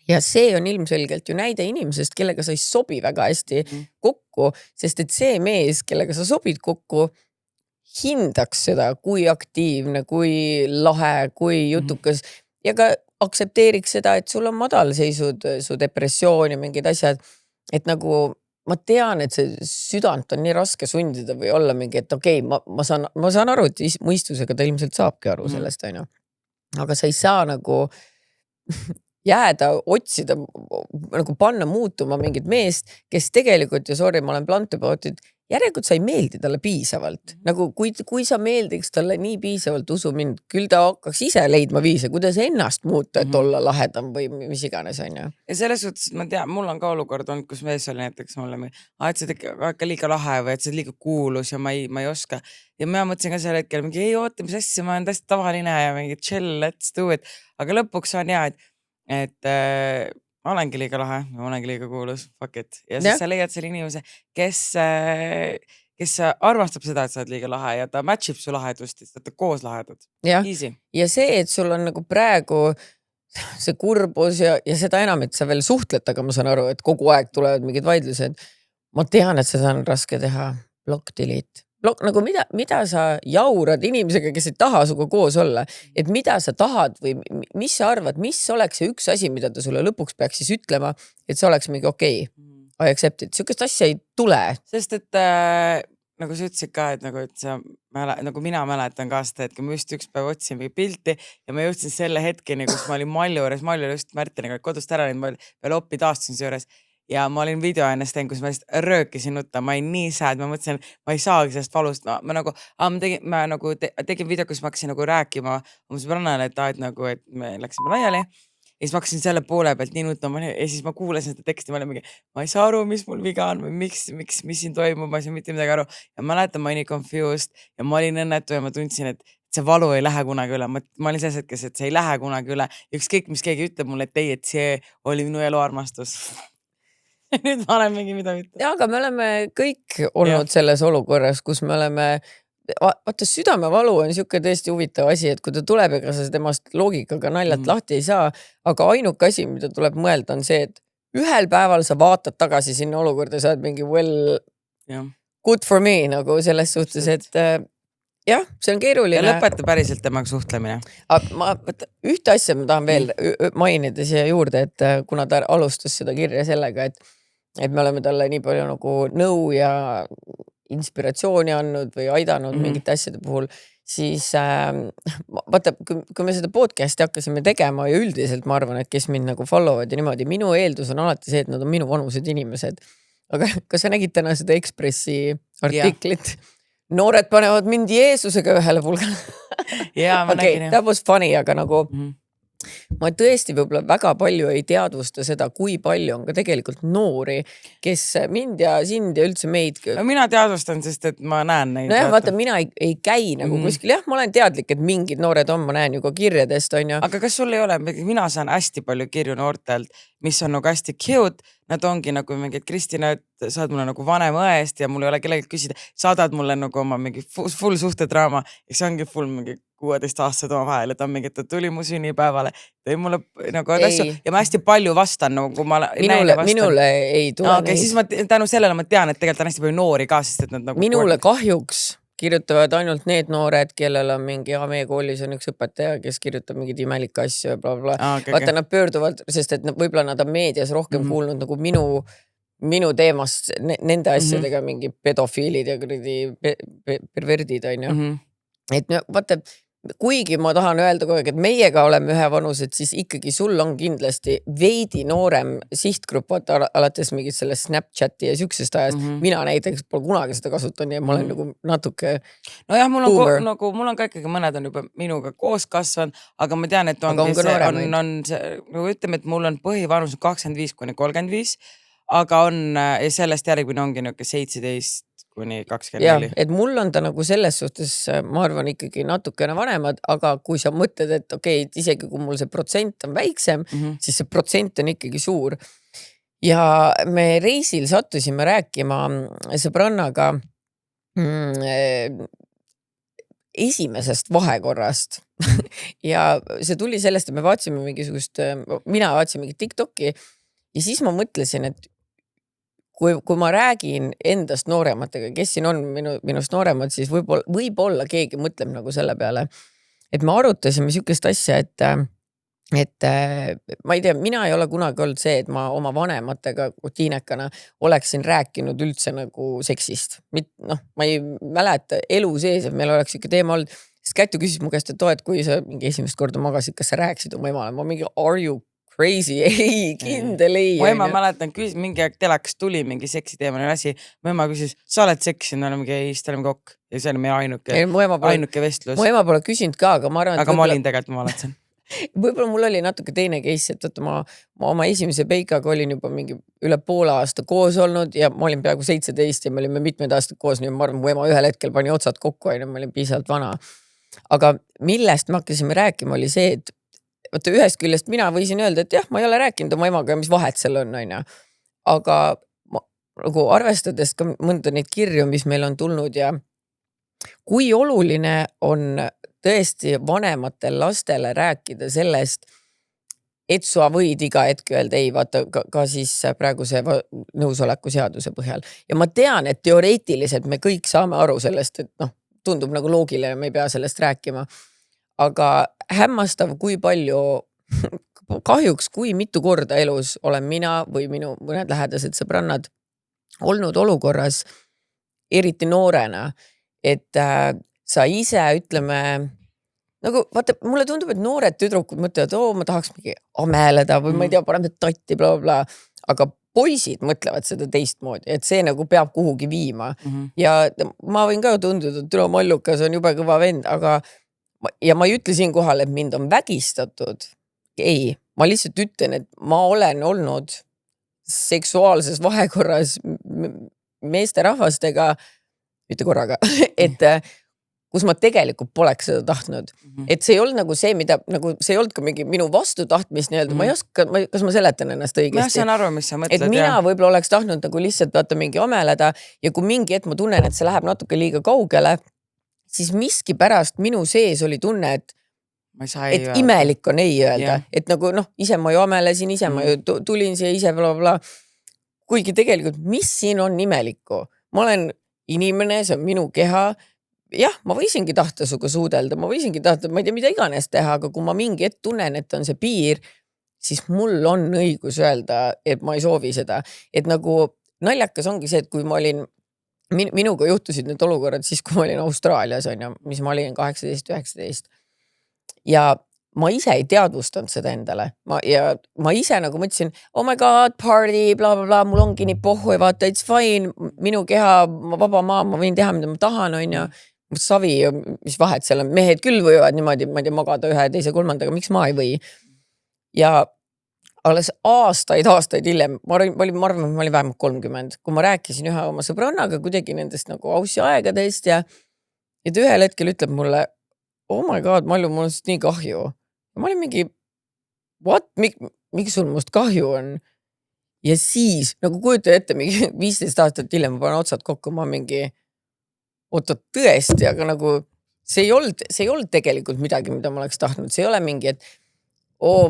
Ja see on ilmselgelt ju näide inimesest, kellega sa ei sobi väga hästi kokku, sest et see mees, kellega sa sobid kokku, hindaks seda, kui aktiivne, kui lahe, kui jutukas ja ka aktsepteeriks seda, et sul on madalseisud, su depressioon ja mingid asjad. Et nagu ma tean, et see südant on nii raske sundida või olla mingi, et okei, ma saan aru, et mõistusega ta ilmselt saabki aru sellest, on ju. Aga sa ei saa nagu jääda, otsida, nagu panna muutuma mingit meest, kes tegelikult, ja sorry, ma olen blunt about it, järelikult sa ei meeldi talle piisavalt. Nagu kui sa meeldiks talle nii piisavalt, usu mind, küll ta hakkaks ise leidma viise, kuidas ennast muuta, et olla lahedam või mis iganes, on ju. Ja selles suhtes, ma tean, mul on ka olukord olnud, kus mees oli näiteks mulle, et sa ikka liiga lahe või et sa liiga kuulus ja ma ei oska. Ja ma mõtlesin ka selle hetkel, mingi ei oota, mis asja, ma olen täiesti tavaline ja mingi chill, let's do it. Aga lõpuks on hea, et ma olengi liiga lahe, ma olengi liiga kuulus, fuck it. Ja siis sa leiad selle inimese, kes armastab seda, et sa oled liiga lahe ja ta matchib su lahedust, et ta koos lahedad. Easy. Ja see, et sul on nagu praegu see kurbus ja seda enam, et sa veel suhtled, aga ma saan aru, et kogu aeg tulevad mingid vaidlused. Ma tean, et seda on raske teha. Block delete. Nagu mida sa jaurad inimesega, kes ei taha suga koos olla, et mida sa tahad või mis sa arvad, mis oleks see üks asi, mida ta sulle lõpuks peaks siis ütlema, et see oleks mingi okei, I accept it. Sükest asja ei tule. Sest et nagu sa ütlesid ka, et nagu mina mäletan ka seda, et kui ma just üks päev otsin mingi pilti ja ma jõudsin selle hetkeni, kus ma olin Malju juures, Malju just Märteniga kodust ära, ma veel oppi taastusin see juures. Ja ma olin video ennast teinud, kus ma lihtsalt röökisin nutta, ma olin nii sad, ma mõtlesin, ma ei saagi sellest valust, ma tegin video, kus ma hakkasin nagu rääkima oma sõbrannale, et me läksime laiali ja siis ma hakkasin selle poole pealt nii nutama ja siis ma kuulasin seda teksti, ma olin mingi, ma ei saa aru, mis mul viga on või mis siin toimub, ma ei saa mitte midagi aru ja ma mäletan, ma olin nii confused ja ma olin õnnetu ja ma tundsin, et see valu ei lähe kunagi üle, ma olin selles hetkes, et see ei lähe kunagi üle, ükskõik mis keegi ütleb mulle, et see oli minu elu armastus. Nüüd ma olen mingi mida mitte. Ja, aga me oleme kõik olnud selles olukorras, kus me oleme, vaata südamevalu on siuke tõesti huvitav asi, et kui ta tuleb, ega sa temast loogikaga naljalt lahti ei saa, aga ainuke asi, mida tuleb mõelda on see, et ühel päeval sa vaatad tagasi sinna olukorda, sa oled mingi good for me nagu selles suhtes, et jah, see on keeruline. Ja lõpeta päriselt temaga suhtlemine. Ühte asja ma tahan veel mainida siia juurde, et kuna ta alustas seda kirja sellega, et me oleme talle nii palju nagu nõu ja inspiratsiooni andnud või aidanud mingite asjade puhul, siis vaata, kui me seda podcasti hakkasime tegema ja üldiselt ma arvan, et kes mind nagu followvad ja niimoodi, minu eeldus on alati see, et nad on minu vanused inimesed. Aga kas sa nägid täna seda Ekspressi artiklit? Noored panevad mind Jeesusega ühele pulgale. Jaa, ma nägin. That was funny, aga nagu ma tõesti võib-olla väga palju ei teadvusta seda, kui palju on ka tegelikult noori, kes mind ja sind ja üldse meid. No mina teadvustan, sest et ma näen neid. No jah, vaata, mina ei käi nagu kuskil. Jah, ma olen teadlik, et mingid noored on, ma näen ju ka kirjadest, on ju. Aga kas sul ei ole, mina saan hästi palju kirju noortelt, mis on nagu hästi cute, nad ongi nagu mingi, et Kristina, et saad mulle nagu vanem õest ja mul ei ole kellegi küsida, saadad mulle nagu oma mingi full suhtedraama ja see ongi full mingi 16 aastased oma vahel, et on mingi, et ta tuli mu sünnipäevale, tõi mulle nagu asju ja ma hästi palju vastan, nagu kui ma minule ei tule. Okay, siis ma tänu sellele ma tean, et tegelikult on hästi palju noori ka, sest et nad nagu minule kahjuks kirjutavad ainult need noored, kellel on mingi, meie koolis on üks õpetaja, kes kirjutab mingid imelikke asju ja blablabla. Vaata, nad pöörduvad, sest et võib-olla nad on meedias rohkem kuulnud nagu minu teemast nende asjadega mingi pedofiilid ja perverdid, on ju. Et vaata, kuigi ma tahan öelda kogu aeg, et meiega oleme ühe vanused, siis ikkagi sul on kindlasti veidi noorem sihtgrupp, alates mingit sellest Snapchati ja süksest ajast. Mina näiteks pole kunagi seda kasutanud ja ma olen nagu natuke nojah, mul on ka ikkagi mõned on juba minuga koos kasvanud, aga ma tean, et ütleme, et mul on põhivanus 25–35, aga sellest järgmine ongi niuke 17 kuni 24. Ja, et mul on ta nagu selles suhtes, ma arvan ikkagi natukene vanemad, aga kui sa mõtled, et okei, isegi kui mul see protsent on väiksem, siis see protsent on ikkagi suur. ja me reisil sattusime rääkima sõbrannaga esimesest vahekorrast ja see tuli sellest, et me vaatasime mingisugust, mina vaatasin mingit TikToki ja siis ma mõtlesin, et kui ma räägin endast noorematega, kes siin on minust nooremad, siis võib-olla keegi mõtleb nagu selle peale, et me arutasime sihukest asja, et ma ei tea, mina ei ole kunagi olnud see, et ma oma vanematega tiinekana oleksin rääkinud üldse nagu seksist. Ma ei mäleta elu sees, et meil oleks ikka teema olnud. Siis Kätu küsis mu käest, et kui sa mingi esimest korda magasid, kas sa rääkisid oma emale? Ma mingi, are you crazy? Ei, kindel ei. Mu ema mäletan, mingi aeg telekas tuli mingi seksiteemaline asi. Mu ema küsis, sa oled seksinud, oleme mingi, siis ta oli mingi ok. Ja see oli meie ainuke vestlus. Mu ema pole küsinud ka, aga ma arvan, aga ma olin tegelikult, ma valetsen. Võib-olla mul oli natuke teine case, et ma oma esimese peikaga olin juba mingi üle poole aasta koos olnud ja ma olin peaaegu 17 ja me olime mitmed aastad koos, nii ma arvan, mu ema ühel hetkel pani otsad kokku, ma olin piisavalt vana. Aga millest me hakkasime rääkima oli see, et võtta ühest küljest mina võisin öelda, et jah, ma ei ole rääkinud oma emaga ja mis vahet seal on, aga nagu arvestades ka mõnda neid kirju, mis meil on tulnud ja kui oluline on tõesti vanematel lastele rääkida sellest, et sa võid iga hetk öelda ei, vaata ka siis praeguse nõusoleku seaduse põhjal. Ja ma tean, et teoreetiliselt me kõik saame aru sellest, et tundub nagu loogiline, me ei pea sellest rääkima. Aga hämmastav, kui palju, kahjuks kui mitu korda elus olen mina või minu mõned lähedased sõbrannad olnud olukorras eriti noorena, et sa ise ütleme, nagu vaata, mulle tundub, et noored tüdrukud mõtlevad, ma tahaks mingi ameleda või ma ei tea, parem tatti, bla. Aga poisid mõtlevad seda teistmoodi, et see nagu peab kuhugi viima. Ja ma võin ka tunduda, et üle mallukas on jube kõva vend, aga ja ma ei ütle siin kohal, et mind on vägistatud. Ei, ma lihtsalt ütlen, et ma olen olnud seksuaalses vahekorras meeste rahvastega, mitte korraga, et kus ma tegelikult poleks seda tahtnud. Et see ei olnud nagu see, mida, nagu see ei olnud ka mingi minu vastutahtmist nii-öelda, ma ei oska, kas ma seletan ennast õigesti. Ma saan aru, mis sa mõtled. Et mina võib-olla oleks tahtnud nagu lihtsalt vaata mingi ameleda ja kui mingi hetk ma tunnen, et see läheb natuke liiga kaugele, siis miski pärast minu sees oli tunne, et imelik on ei öelda. Et nagu ise ma ju amelesin, ise ma ju tulin siia ise bla. Kuigi tegelikult, mis siin on imelikku? Ma olen inimene, see on minu keha. Jah, ma võisingi tahta suga suudelda, ma võisingi tahta, ma ei tea, mida iganes teha, aga kui ma mingi hetk tunnen, et on see piir, siis mul on õigus öelda, et ma ei soovi seda. Et nagu naljakas ongi see, et kui ma olin, minuga juhtusid need olukorrad siis, kui ma olin Austraalias, mis ma olin 18-19. Ja ma ise ei teadvustanud seda endale. Ma ise nagu mõtlesin, oh my god, party, bla, mul ongi nii pohhu ja vaata, it's fine, minu keha, vaba maa, ma võin teha, mida ma tahan, savi, mis vahet seal on, mehed küll võivad niimoodi, ma ei tea, magada ühe, teise, kolmandaga, miks ma ei või. Ja alles aastaid hiljem, ma arvan, ma olin vähemalt 30, kui ma rääkisin ühe oma sõbrannaga kuidagi nendest nagu aussi aegadest ja ta ühel hetkel ütleb mulle, oh my god, Mallu, mul on nii kahju. Ja ma olin mingi, what? Miks sul must kahju on? Ja siis, nagu kujuta ette, mingi 15 aastat hiljem ma panen otsad kokku, ma mingi, oota tõesti, aga nagu see ei olnud tegelikult midagi, mida ma oleks tahtnud. See ei ole mingi, et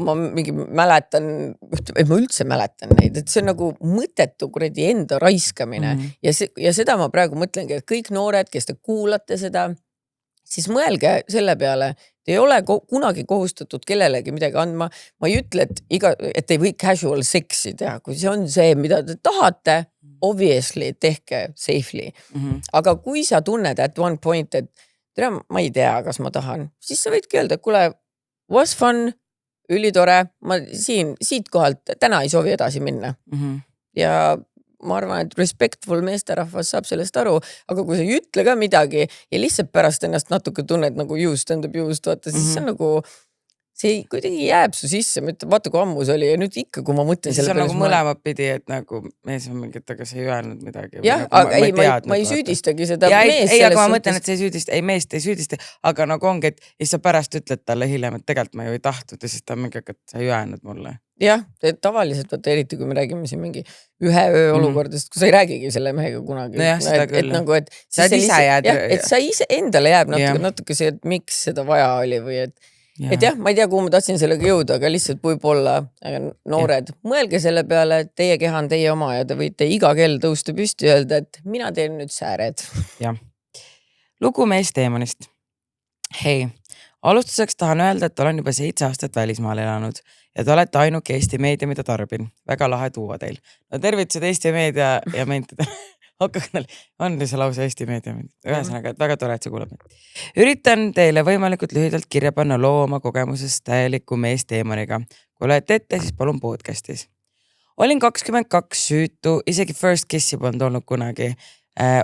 ma mingi mäletan, et ma üldse mäletan neid, et see on nagu mõttetu kuradi enda raiskamine. Ja seda ma praegu mõtlengi, et kõik noored, kes te kuulate seda, siis mõelge selle peale, te ei ole kunagi kohustatud kellelegi midagi andma. Ma ei ütle, et ei või casual seksi teha, kui see on see, mida te tahate, obviously tehke safely. Aga kui sa tunned at one point, et tere, ma ei tea, kas ma tahan, siis sa võidki öelda, et kuule, was fun, ülitore, ma siit kohalt täna ei soovi edasi minna. Ja ma arvan, et respectful meesterahvas saab sellest aru, aga kui sa ei ütle ka midagi ja lihtsalt pärast ennast natuke tunned nagu juust, vaata, siis see on nagu, see kuidagi jääb su sisse, vaata kui ammu see oli ja nüüd ikka, kui ma mõtlen siis on nagu mõlemad pidi, et nagu mees on mingi, et aga sa ei öelnud midagi. Jah, nagu, aga ma ei süüdistagi seda ja mees ei, aga ma mõtlen, et sa ei süüdista, ei meest ei süüdista, aga nagu ongi, et siis sa pärast ütled talle hiljem, et tegelikult ma ju ei tahtnud ja siis ta mingi, et sa ei öelnud mulle. Jah, et tavaliselt vaata eriti, kui me räägime siin mingi ühe öö olukordast, kui sa ei räägigi selle mehega kunagi. No jah, seda küll. Et nagu, et sa ise jääd. Et sa ise endale jääb natuke see, et miks seda vaja oli või et jah, ma ei tea, kuhu ma tahtsin sellega jõuda, aga lihtsalt võib-olla noored, mõelge selle peale, et teie keha on teie oma ja te võite iga kell tõusta püsti ja öelda, et mina teen nüüd sääred. Jah. Lugu meesteemonist. Hei, alustuseks tahan öelda, et olen juba 7 aastat välismaal elanud ja te olete ainuke Eesti meedia, mida tarbin. Väga lahe tuua teil. No tervitused Eesti meedia ja mentidele. On see lause Eesti meedia. Ühesõnaga, et väga tore, et sa kuulab. Üritan teile võimalikult lühidalt kirja panna loo oma kogemusest täieliku meesteemoniga. Kui olete ette, siis palun podcastis. Olin 22 süütu, isegi first kissi polnud olnud kunagi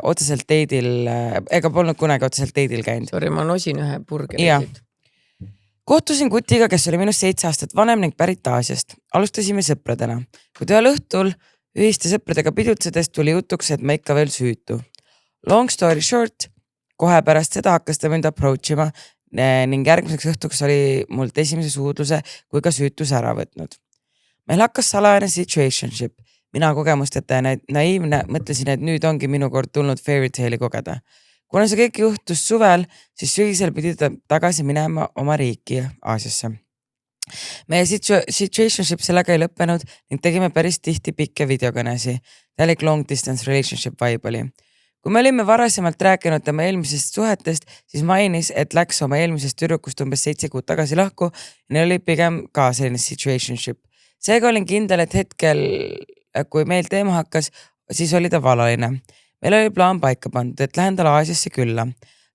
otseselt teidil, ega polnud kunagi otseselt teidil käinud. Sorry, ma nosin ühe burgerit. Kohtusin kutiga, kes oli minust 7 aastat vanem ning pärit Aasiast. Alustasime sõpradena. Kui ühel õhtul ühiste sõpradega pidutsedes tuli jutuks, et ma ikka veel süütu. Long story short, kohe pärast seda hakkas ta mind approach ima ning järgmiseks õhtuks oli mult esimese suudluse kui ka süütuse ära võtnud. Meil hakkas salajane situationship. Mina kogemusteta ja naiivne mõtlesin, et nüüd ongi minu kord tulnud fairy tale'i kogeda. Kuna see kõik juhtus suvel, siis sügisel pidi ta tagasi minema oma riiki Aasiasse. Meie situationship sellega ei lõppenud ning tegime päris tihti pikke videokõnesi. Täielik long distance relationship vibe oli. Kui me olime varasemalt rääkinud tema eelmisest suhetest, siis mainis, et läks oma eelmisest tüdrukust umbes 7 kuud tagasi lahku ja neil oli pigem ka selline situationship. Seega olin kindel, et hetkel, kui meil teema hakkas, siis oli ta valaline. Meil oli plaan paika pandud, et lähen tal Aasiasse külla.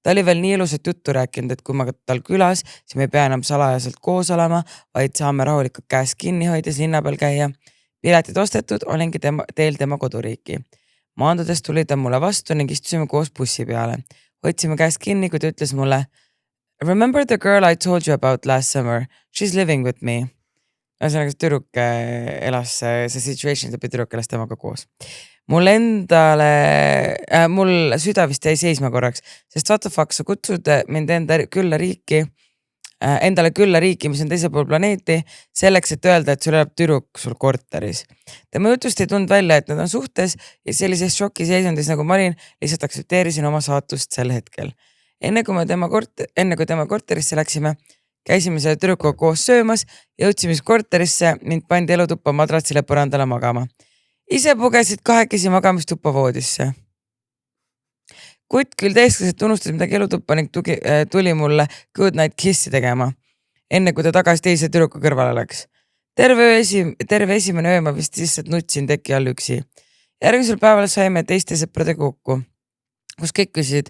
Ta oli veel nii ilusat juttu rääkinud, et kui ma tal külas, siis me ei pea enam salajaselt koos olema, vaid saame rahulikult käest kinni hoides linna peal käia. Piletid ostetud, olingi teel tema koduriiki. Maandudes tuli ta mulle vastu ning istusime koos bussi peale. Hoidsime käest kinni, kui ta ütles mulle, remember the girl I told you about last summer? She's living with me. Ühesõnaga, see tüdruk elas, see situation, see tüdruk elas temaga koos. Mul süda vist jäi seisma korraks, sest what the fuck, sa kutsud mind endale külla riiki, mis on teisel pool planeeti, selleks, et öelda, et sul elab tüdruk sul korteris. Tema jutust ei tundnud välja, et nad on suhtes ja sellises šokiseisundis, nagu ma olin, lihtsalt aksepteerisin oma saatust sel hetkel. Enne kui tema korterisse läksime, käisime selle tüdrukuga koos söömas, jõudsime korterisse, mind pandi elutuppa madratsile põrandale magama. Ise pugesid 2 magamistuppa voodisse. Kutt küll teeskaselt unustas midagi elutuppa ning tuli mulle good night kissi tegema, enne kui ta tagasi teise tüdruku kõrvale läks. Terve esimene öö ma vist lihtsalt nutsin teki all üksi. Järgmisel päeval saime teiste sõprade kokku, kus kõik küsisid,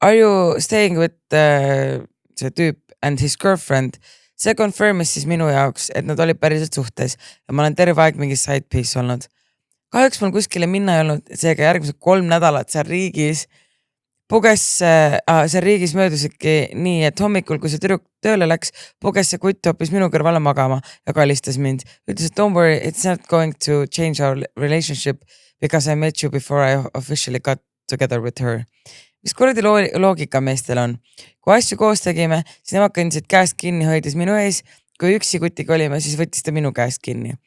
are you staying with see tüüp and his girlfriend? See confirmis siis minu jaoks, et nad olid päriselt suhtes ja ma olen terve aeg mingi side piece olnud. Kahjuks mul kuskile minna ei olnud, seega järgmised 3 nädalat seal riigis möödusidki nii, et hommikul, kui see tüdruk tööle läks, puges see kutt hoopis minu kõrvale magama ja kallistas mind. Ütles, et don't worry, it's not going to change our relationship because I met you before I officially got together with her. Mis kuradi loogika meestel on? Kui asju koos tegime, siis nemad kõndisid käest kinni hoides minu ees. Kui üksi kutiga olime, siis võttis ta minu käest kinni.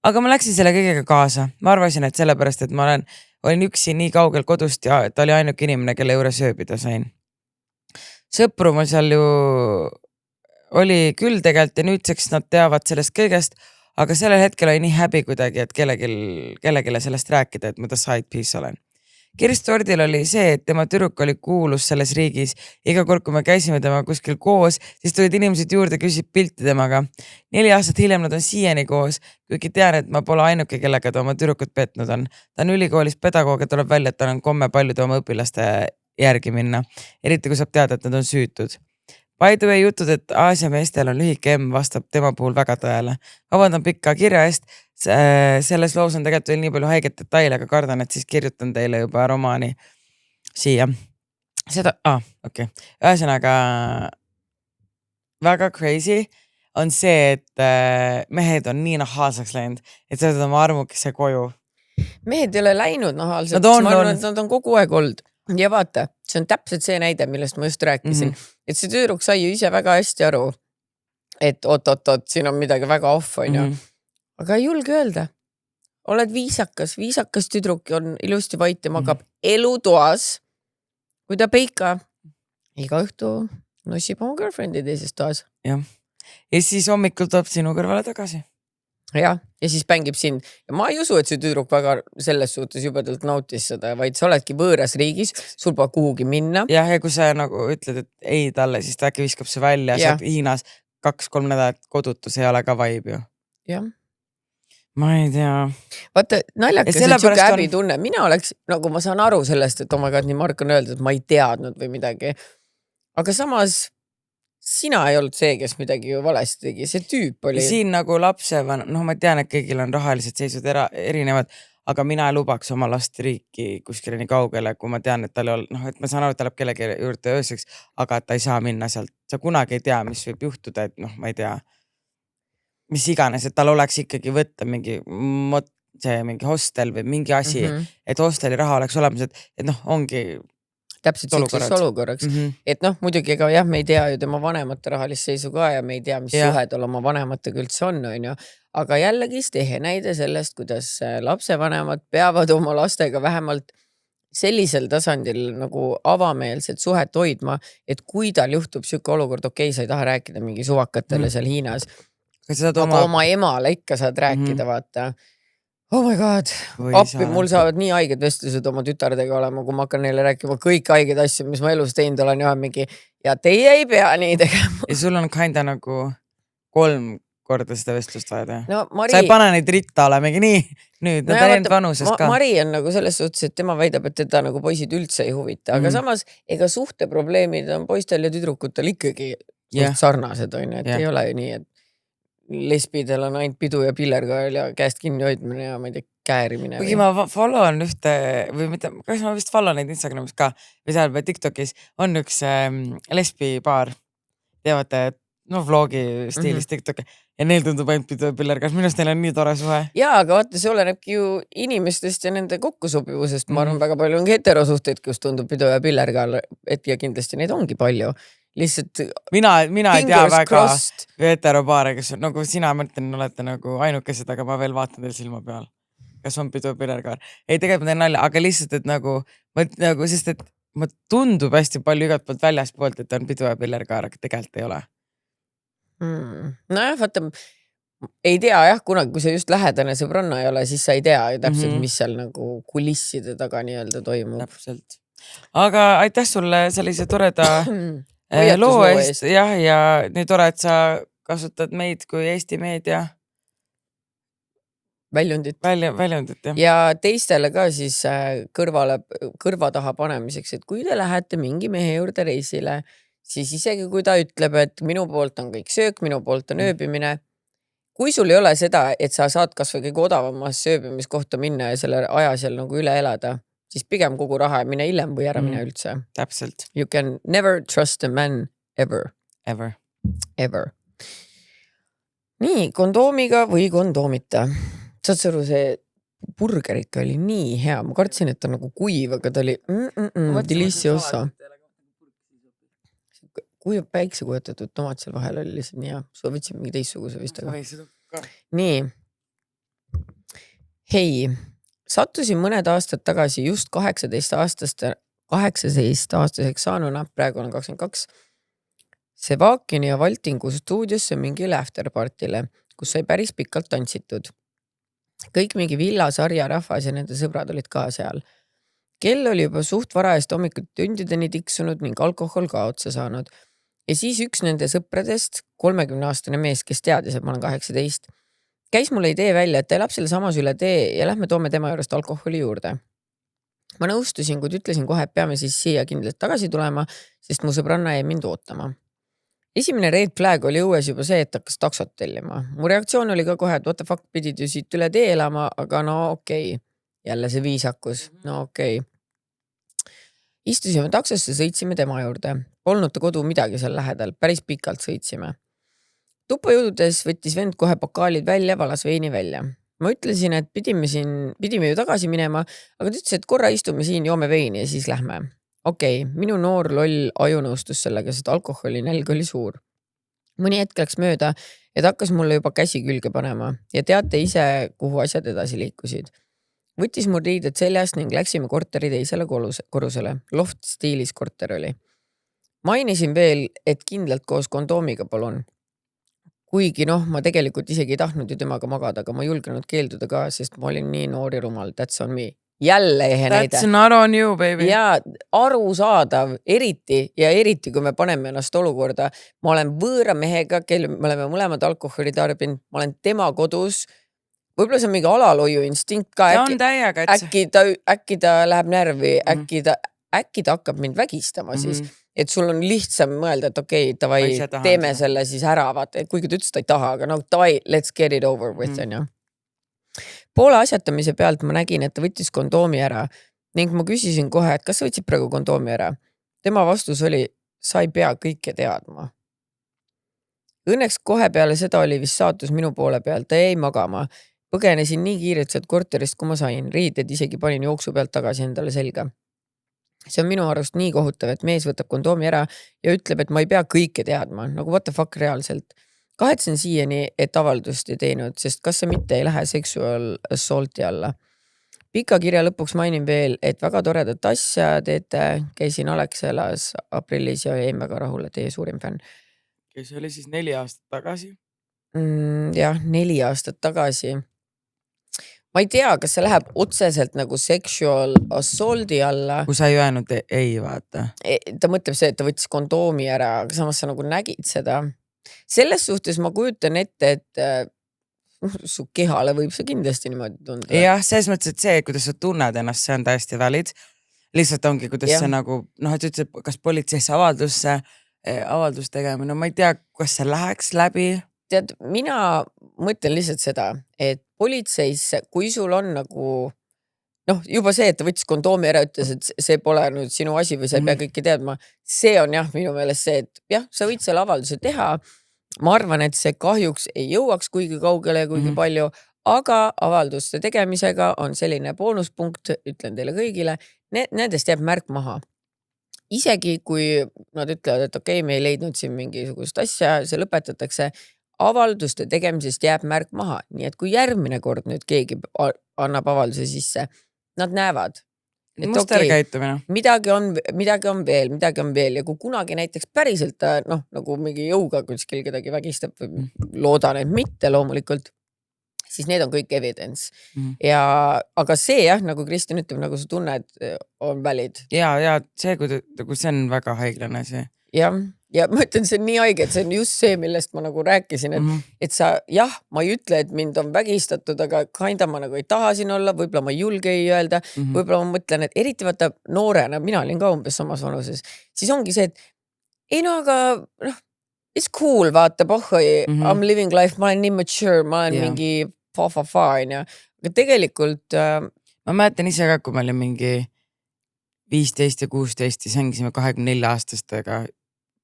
Aga ma läksin selle kõigega kaasa. Ma arvasin, et sellepärast, et ma olin üksi nii kaugel kodust ja ta oli ainuke inimene, kelle juures ööbida sain. Sõpru mul seal ju oli küll tegelikult ja nüüdseks nad teavad sellest kõigest, aga sellel hetkel oli nii häbi kuidagi, et kellelegi sellest rääkida, et ma ta side piece olen. Kirstordil oli see, et tema tüdruk oli kuulus selles riigis. Iga kord, kui me käisime tema kuskil koos, siis tulid inimesed juurde, küsisid pilti temaga. 4 aastat hiljem nad on siiani koos, kuigi tean, et ma pole ainuke, kellega ta oma tüdrukut petnud on. Ta on ülikoolis pedagoog ja tuleb välja, et tal on komme paljude oma õpilaste järgi minna. Eriti kui saab teada, et nad on süütud. By the way, jutud, et Aasia meestel on lühike M vastab tema puhul väga tõele. Vabandan pikka kirja eest. Selles loos on tegelikult veel nii palju haiget detaile, aga kardan, et siis kirjutan teile juba romaani siia. Seda, okei. Ühesõnaga väga crazy, on see, et mehed on nii nahaalseks läinud, et sa võtad oma armukesse koju. Mehed ei ole läinud nahaalseks, Nad on ma arvan, olnud. et nad on kogu aeg olnud. Ja vaata, see on täpselt see näide, millest ma just rääkisin. Et see tüdruk sai ju ise väga hästi aru, et oot, siin on midagi väga off, on ju. Aga ei julge öelda. Oled viisakas tüdruk on ilusti vait ja magab elutoas, kui ta peika iga õhtu nossib oma girlfriend'i teises toas. Jah. Ja siis hommikul tuleb sinu kõrvale tagasi. Ja siis pängib sind. Ja ma ei usu, et see tüdruk väga selles suhtes jubedalt nautis seda, vaid sa oledki võõras riigis, sul pole kuhugi minna. Ja kui sa nagu ütled, et ei talle, siis ta äkki viskab see välja, sa oled Hiinas 2-3 nädalat kodutus, ei ole ka vibe ju. Jah. Ma ei tea. Vaata, naljakas, et siuke häbi tunne. Mina oleks, nagu ma saan aru sellest, et nii Mark on öeldud, et ma ei teadnud või midagi. Aga samas sina ei olnud see, kes midagi ju valesti tegi, see tüüp oli. Siin nagu lapsevan, ma tean, et kõigil on rahalised seisud erinevad, aga mina ei lubaks oma last riiki kuskile nii kaugele, kui ma tean, et tal ei ole, et ma saan aru, et ta läheb kellegi juurde ööseks, aga et ta ei saa minna sealt. Sa kunagi ei tea, mis võib juhtuda, et ma ei tea, mis iganes, et tal oleks ikkagi võtta mingi hostel või mingi asi, et hosteli raha oleks olemas, et ongi täpselt siukseks olukorraks. Et muidugi me ei tea ju tema vanemate rahalist seisu ka ja me ei tea, mis suhe tal oma vanematega üldse on ju. Aga jällegi tehe näide sellest, kuidas lapsevanemad peavad oma lastega vähemalt sellisel tasandil nagu avameelset suhet hoidma, et kui tal juhtub siuke olukord, sa ei taha rääkida mingi suvakatele seal Hiinas, aga oma emale ikka saad rääkida, vaata. Oh my god, appi, mul saavad nii haiged vestlused oma tütardega olema, kui ma hakkan neile rääkima kõik haiged asju, mis ma elus teinud olen ja teie ei pea nii tegema. Ja sul on kinda nagu 3 korda seda vestlust vaja. No, sa ei pane neid ritta olemegi nii, nüüd nad on end vanuses ka. Mari on nagu selles suhtes, et tema väidab, et teda nagu poisid üldse ei huvita, aga samas ega suhteprobleemid on poistel ja tüdrukutel ikkagi sarnased, et ei ole ju nii, et lesbidel on ainult pidu ja pillerkael ja käest kinni hoidmine ja ma ei tea, käärimine. Kuigi ma follow on ühte, või mitte, kas ma vist follow neid Instagramis ka, või seal või TikTokis on üks lesbipaar, teevate, vlogi stiilis TikToki ja neil tundub ainult pidu ja pillerkael, minust neil on nii tore suhe. Jaa, aga vaata, see olenebki ju inimestest ja nende kokkusobivusest. Ma arvan, väga palju on heterosuhteid, kus tundub pidu ja pillerkael, et ja kindlasti neid ongi palju. Lihtsalt mina ei tea väga heteropaare, kes on, nagu sina mõtlen, olete nagu ainukesed, aga ma veel vaatan teil silma peal. Kas on pidu pillerkaar? Ei, tegelikult ma teen nalja, aga lihtsalt, et nagu, sest et ma tundub hästi palju igalt poolt väljast poolt, et on pidu ja pillerkaar, aga tegelikult ei ole. Nojah, vaata, ei tea kunagi, kui sa just lähedane sõbranna ei ole, siis sa ei tea täpselt, mis seal nagu kulisside taga nii-öelda toimub. Täpselt. Aga aitäh sulle sellise toreda loo eest ja nii tore, et sa kasutad meid kui Eesti meedia väljundit. Ja teistele ka siis kõrva taha panemiseks, et kui te lähete mingi mehe juurde reisile, siis isegi kui ta ütleb, et minu poolt on kõik söök, minu poolt on ööbimine, kui sul ei ole seda, et sa saad kas või kõige odavamas ööbimiskohta minna ja selle aja seal nagu üle elada, siis pigem kogu raha mine hiljem või ära mine üldse. Täpselt. You can never trust a man ever. Ever. Nii, kondoomiga või kondoomita. Saad sõru, see burger ikka oli nii hea. Ma kartsin, et ta nagu kuiv, aga ta oli deliciosa. Kui päikse kujetatud tomat seal vahel oli lihtsalt nii hea. Sa võtsid mingi teistsuguse vist. Nii. Hei. Sattusin mõned aastad tagasi just 18-aastaseks saanuna, praegu on 22, Sevakini ja Valtingu stuudiosse mingi afterpartile, kus sai päris pikalt tantsitud. Kõik mingi villasarja rahvas ja nende sõbrad olid ka seal. Kell oli juba suht varajast hommikut tundideni tiksunud ning alkohol ka otsa saanud. Ja siis üks nende sõpradest, 30-aastane mees, kes teadis, et ma olen 18, käis mulle idee välja, et ta elab selle samas üle tee ja lähme toome tema juurest alkoholi juurde. Ma nõustusin, kuid ütlesin kohe, et peame siis siia kindlalt tagasi tulema, sest mu sõbranna jäi mind ootama. Esimene red flag oli õues juba see, et hakkas taksot tellima. Mu reaktsioon oli ka kohe, et what the fuck pidid ju siit üle tee elama, aga no okei. Jälle see viisakus, no okei. Istusime taksosse, sõitsime tema juurde. Polnud ta kodu midagi seal lähedal, päris pikalt sõitsime. Tuppa jõududes võttis vend kohe pokaalid välja, valas veini välja. Ma ütlesin, et pidime ju tagasi minema, aga ta ütles, et korra istume siin, joome veini ja siis lähme. Okei, minu noor loll aju nõustus sellega, sest alkoholi nälg oli suur. Mõni hetk läks mööda, et hakkas mulle juba käsi külge panema ja teate ise, kuhu asjad edasi liikusid. Võttis mul riided seljast ning läksime korteri teisele korrusele. Loft stiilis korter oli. Mainisin veel, et kindlalt koos kondoomiga palun. Kuigi ma tegelikult isegi ei tahtnud ju temaga magada, aga ma julgenud keelduda ka, sest ma olin nii noor ja rumal. That's on me. Jälle ehe näide. That's not on you, baby. Ja arusaadav, eriti kui me paneme ennast olukorda. Ma olen võõra mehega, me oleme mõlemad alkoholi tarbinud, ma olen tema kodus. Võib-olla see on mingi alaloiu instinkt ka. Ta on täiega, Äkki ta läheb närvi, äkki ta hakkab mind vägistama siis. Et sul on lihtsam mõelda, et okei, tavai, teeme selle siis ära, vaata, kuigi ta ütles, ta ei taha, aga tavai, let's get it over with, on ju. Poole asjatamise pealt ma nägin, et ta võttis kondoomi ära ning ma küsisin kohe, et kas sa võtsid praegu kondoomi ära. Tema vastus oli, sa ei pea kõike teadma. Õnneks kohe peale seda oli vist saatus minu poole pealt, ta jäi magama. Põgenesin nii kiirelt korterist, kui ma sain. Riided isegi panin jooksu pealt tagasi endale selga. See on minu arust nii kohutav, et mees võtab kondoomi ära ja ütleb, et ma ei pea kõike teadma. Nagu what the fuck reaalselt. Kahetsen siiani, et avaldust ei teinud, sest kas see mitte ei lähe sexual assaulti alla. Pika kirja lõpuks mainin veel, et väga toredat asja teete. Käisin Alexelas aprillis ja jäin väga rahule, teie suurim fänn. See oli siis 4 aastat tagasi? Jah, 4 aastat tagasi. Ma ei tea, kas see läheb otseselt nagu sexual assaulti alla. Kui sa ei öelnud ei, vaata. Ta mõtleb see, et ta võttis kondoomi ära, aga samas sa nagu nägid seda. Selles suhtes ma kujutan ette, et su kehale võib see kindlasti niimoodi tunda. Jah, selles mõttes, et see, kuidas sa tunned ennast, see on täiesti valid. Lihtsalt ongi, kuidas see nagu, et ütleb, kas politseisse avaldus tegema. Ma ei tea, kas see läheks läbi. Tead, mina mõtlen lihtsalt seda, et politseisse, kui sul on nagu, juba see, et ta võttis kondoomi ära, ütles, et see pole nüüd sinu asi või sa ei pea kõike teadma. See on jah, minu meelest see, et jah, sa võid selle avalduse teha. Ma arvan, et see kahjuks ei jõuaks kuigi kaugele ja kuigi palju, aga avalduste tegemisega on selline boonuspunkt, ütlen teile kõigile, nendest jääb märk maha. Isegi kui nad ütlevad, et okei, me ei leidnud siin mingisugust asja, see lõpetatakse, avalduste tegemisest jääb märk maha. Nii et kui järgmine kord nüüd keegi annab avalduse sisse, nad näevad. Musterkäitumine. Midagi on veel ja kui kunagi näiteks päriselt nagu mingi jõuga kuskil kedagi vägistab, loodan, et mitte loomulikult, siis need on kõik evidence. Aga see jah, nagu Kristjan ütleb, nagu sa tunned, on valid. Ja see, kui see on väga haiglane see. Ja ma ütlen, see on nii haige, et see on just see, millest ma nagu rääkisin, et sa, jah, ma ei ütle, et mind on vägistatud, aga kinda ma nagu ei taha siin olla, võib-olla ma ei julge ei öelda, võib-olla ma mõtlen, et eriti vaata noorena, mina olin ka umbes samas vanuses, siis ongi see, et ei aga it's cool, vaata, pohhoi, I'm living life, ma olen nii mature, ma olen mingi fa-fa-fa, aga tegelikult ma mäletan ise ka, kui ma olin mingi 15 ja 16, siis hängisime 24 aastastega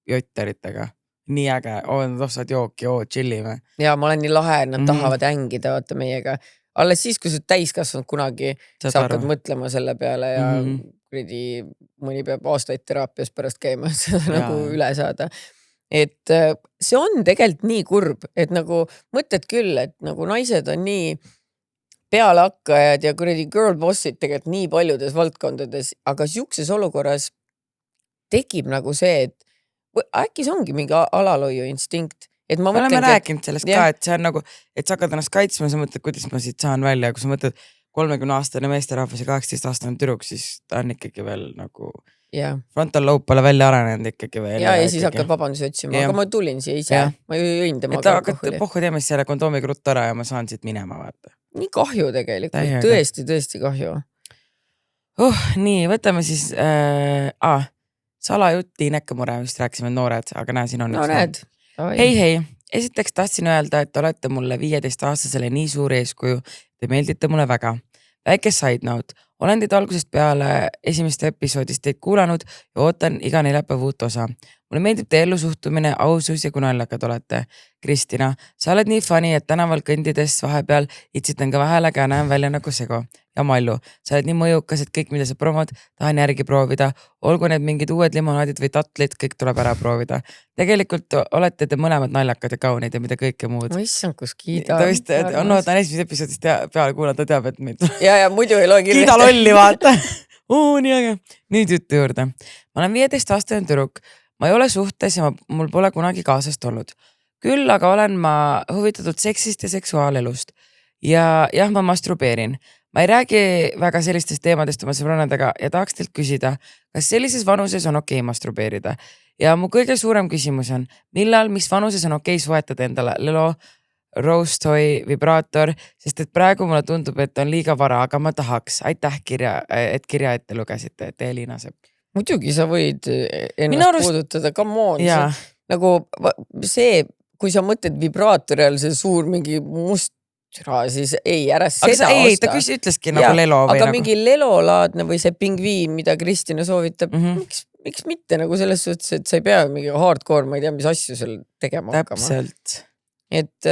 jotteritega. Nii äge, nad ostavad jooki, chillime. Ja ma olen nii lahe, nad tahavad hängida vaata meiega. Alles siis, kui sa täiskasvanud kunagi, sa hakkad mõtlema selle peale ja mõni peab aastaid teraapias pärast käima, et seda nagu üle saada. Et see on tegelikult nii kurb, et nagu mõtled küll, et nagu naised on nii pealehakkajad ja girl bossid tegelikult nii paljudes valdkondades, aga siukses olukorras tekib nagu see, et äkki see ongi mingi alaloiu instinkt. Et ma oleme rääkinud sellest ka, et see on nagu, et sa hakkad ennast kaitsma, sa mõtled, kuidas ma siit saan välja, kui sa mõtled 30-aastane meesterahvas ja 18-aastane tüdruk, siis ta on ikkagi veel nagu frontal lobe pole välja arenenud ikkagi veel. Ja siis hakkad vabandusi otsima, aga ma tulin siia ise, ma jõin temaga alkoholi. Pohhu teeme siis selle kondoomiga ruttu ära ja ma saan siit minema vaata. Nii kahju tegelikult, tõesti kahju. Nii, võtame siis salajutti Nekkamure, vist rääkisime noored, aga näe, siin on üks. Hei, esiteks tahtsin öelda, et olete mulle 15-aastasele nii suur eeskuju, te meeldite mulle väga. Väike side note, olen teid algusest peale esimest episoodist teid kuulanud ja ootan iga neljapäev uut osa. Mulle meeldib teie ellusuhtumine, ausus ja kui naljakad olete. Kristina, sa oled nii funny, et tänaval kõndides vahepeal itsitan ka vähelega ja näen välja nagu sego. Ja Mallu, sa oled nii mõjukas, et kõik, mida sa promod, tahan järgi proovida. Olgu need mingid uued limonaadid või tatlid, kõik tuleb ära proovida. Tegelikult olete te mõlemad naljakad ja kaunid ja mida kõike muud. Ma issand, kus kiida. Ta vist, ta on esimesest episoodist peale kuulata, ta teab, et meid ja muidu ei loe kirjast. Kiida lolli, vaata. Nii äge. Nüüd juttu juurde. Ma olen 15-aastane tüdruk. Ma ei ole suhtes ja mul pole kunagi kaasast olnud. Küll aga olen ma huvitatud seksist ja seksuaalelust. Ja jah, ma masturbeerin. Ma ei räägi väga sellistest teemadest oma sõbrannadega ja tahaks teilt küsida, kas sellises vanuses on okei masturbeerida. Ja mu kõige suurem küsimus on, millal, mis vanuses on okei soetada endale Lelo, Rose Toy, vibraator, sest et praegu mulle tundub, et on liiga vara, aga ma tahaks. Aitäh et kirja ette lugesite, et Liina Sepp. Muidugi sa võid ennast puudutada, come on. Nagu see, kui sa mõtled vibraatori all see suur mingi must siis ei, ära seda osta. Ei, ta ütleski nagu Lelo. Aga nagu mingi Lelo-laadne või see pingviin, mida Kristina soovitab, miks mitte nagu selles suhtes, et sa ei pea mingi hardcore, ma ei tea, mis asju seal tegema hakkama. Täpselt. Et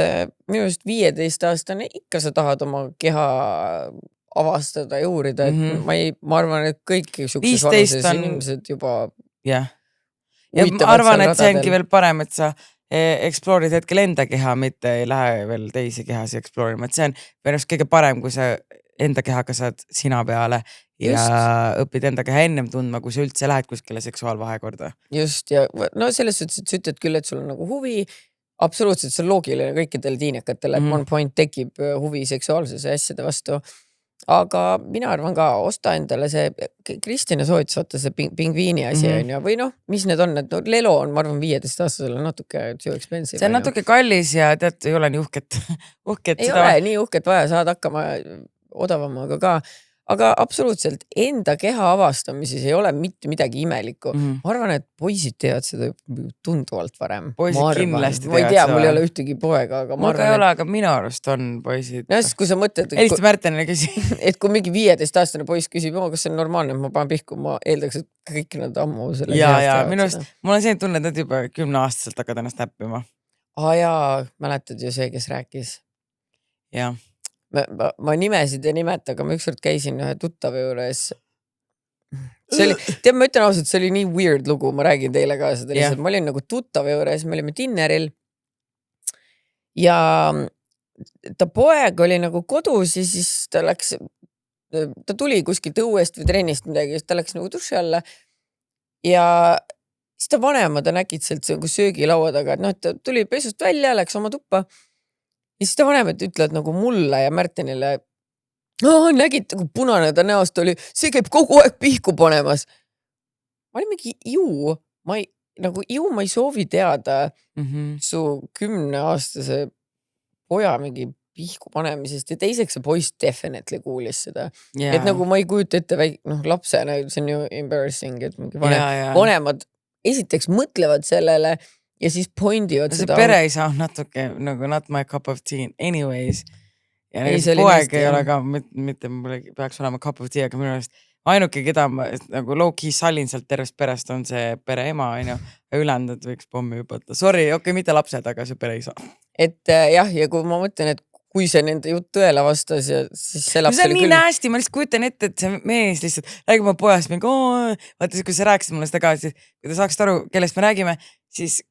minu just 15-aastane ikka sa tahad oma keha avastada ja uurida, et ma arvan, et kõik sukses vanuses inimesed juba ja ma arvan, et see ongi veel parem, et sa exploorid hetkel enda keha, mitte ei lähe veel teisi kehasi explorima, et see on pärast kõige parem, kui sa enda kehaga saad sina peale ja õpid enda keha ennem tundma, kui sa üldse lähed kuskile seksuaalvahekorda. Just, ja no selles suhtes, et sa ütled küll, et sul on nagu huvi, absoluutselt see on loogiline kõikidel tiinekatel, et one point tekib huvi seksuaalsuse asjade vastu. Aga mina arvan ka, osta endale see, Kristina soovitas vaata see pingviini asi on ja, või noh, mis need on, et Lelo on, ma arvan, 15-aastasele natuke too expensive. See on natuke kallis ja tead, ei ole nii uhket. Ei ole nii uhket vaja, saad hakkama odavamaga ka. Aga absoluutselt enda keha avastamises ei ole mitte midagi imelikku. Ma arvan, et poisid teevad seda tunduvalt varem. Poisid kindlasti teevad seda. Ma ei tea, mul ei ole ühtegi poega, aga ma arvan, ei ole, aga minu arust on poisid. No, kui sa mõtled, Heliste Märtenile küsi. Et kui mingi 15-aastane poiss küsib, kas see on normaalne, ma panen pihku, ma eeldaks, et kõik nad ammu selle ja minu arust, mul on see tunne, et nad juba 10-aastaselt hakkad ennast näppima. Jaa, mäletad ju see, kes rääkis. Jah. Ma nimesid ei nimeta, aga ma ükskord käisin ühe tuttava juures. See oli, tead, ma ütlen ausalt, see oli nii weird lugu, ma räägin teile ka seda lihtsalt. Ma olin nagu tuttava juures, me olime dinneril ja ta poeg oli nagu kodus ja siis ta tuli kuskilt õuest või trennist midagi, ta läks nagu duši alla ja siis ta vanemad on äkitselt söögilaua taga, et ta tuli pesust välja, läks oma tuppa. Ja siis ta vanemad ütlevad nagu mulle ja Märtenile, nägid, kui punane ta näost oli, see käib kogu aeg pihku panemas. Ma olin mingi ma ei soovi teada su 10-aastase poja mingi pihku panemisest ja teiseks see poiss definitely kuulis seda. Et nagu ma ei kujuta ette lapsena, see on ju embarrassing, et mingi vanemad esiteks mõtlevad sellele ja siis poindivad seda. See pere ei saa natuke nagu not my cup of tea anyways. Ja poeg ei ole ka, mitte mul peaks olema cup of tea, aga minu arust ainuke, keda ma nagu low-key sallin sealt tervest perest on see pere ema, ja ülendad võiks pommi hüpata. Sorry, mitte lapsed, aga see pere ei saa. Et jah, ja kui ma mõtlen, et kui see nende jutt tõele vastas ja siis see laps oli küll. See on nii nästi, ma lihtsalt kujutan ette, et see mees lihtsalt räägib oma pojast mingi, vaata siis, kui sa rääkisid mulle seda ka, siis kui te saaksid aru, kellest me räägime, siis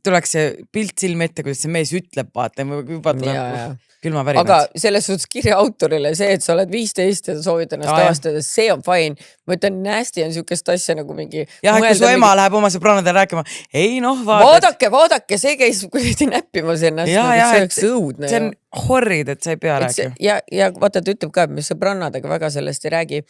tuleks see pilt silme ette, kuidas see mees ütleb, vaata, juba tuleb külma värinad. Aga selles suhtes kirja autorile see, et sa oled 15 ja soovid ennast avastada, see on fine. Ma ütlen, nästi on siukest asja nagu mingi... Jah, kui su ema läheb oma sõbrannadele rääkima, ei vaadake, see käis kuidagi näppimas ennast, see oleks õudne. See on horrid, et sa ei pea rääkima. Ja vaata, ta ütleb ka, et me sõbrannadega väga sellest ei räägi.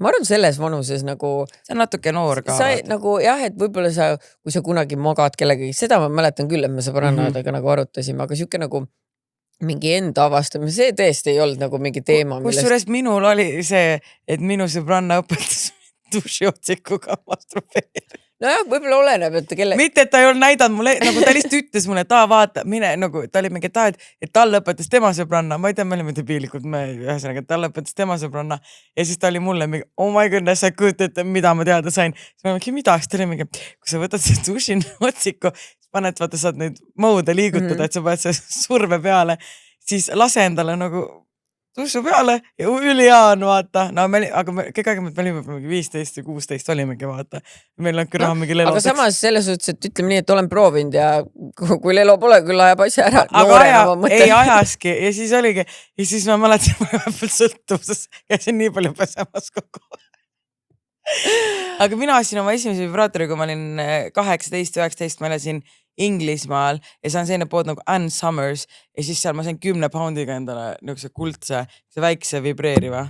Ma arvan, selles vanuses nagu... See on natuke noor ka. Nagu jah, et võib-olla kui sa kunagi magad kellegagi, seda ma mäletan küll, et me sõbrannadega nagu arutasime, aga siuke nagu mingi enda avastamine, see tõesti ei olnud nagu mingi teema. Kusjuures minul oli see, et minu sõbranna õpetas dušiotsikuga masturbeerida. nojah, võib-olla oleneb, et kelle... Mitte, et ta ei olnud näidanud mulle, nagu ta lihtsalt ütles mulle, et vaata, mine, nagu ta oli mingi, et tal lõpetas tema sõbranna. Ma ei tea, me olime debiilikud, ühesõnaga, et tal lõpetas tema sõbranna. Ja siis ta oli mulle mingi, oh my goodness, sa kujutate, mida ma teada sain. Siis ma mingi, mida? Siis ta oli mingi, kui sa võtad see duši otsiku, paned, vaata, saad neid mõude liigutada, et sa paned see surve peale, siis lase endale nagu tussu peale ja ülihea on, vaata. No, aga kõik aeg me olime 15 või 16 olimegi, vaata. Meil on küll mingi Lelo. Aga samas selles suhtes, et ütleme nii, et olen proovinud ja kui Lelo pole, küll ajab asja ära. Aga ei ajaski ja siis oligi. Ja siis ma mäletan, ma vahepeal sõltuvuses käisin nii palju pesemas kogu. Aga mina ostsin oma esimese vibraatori, kui ma olin 18-19, ma elasin Inglismaal ja see on selline pood nagu Ann Summers ja siis seal ma sain 10 poundiga endale niisuguse kuldse, see väikse vibreeriva.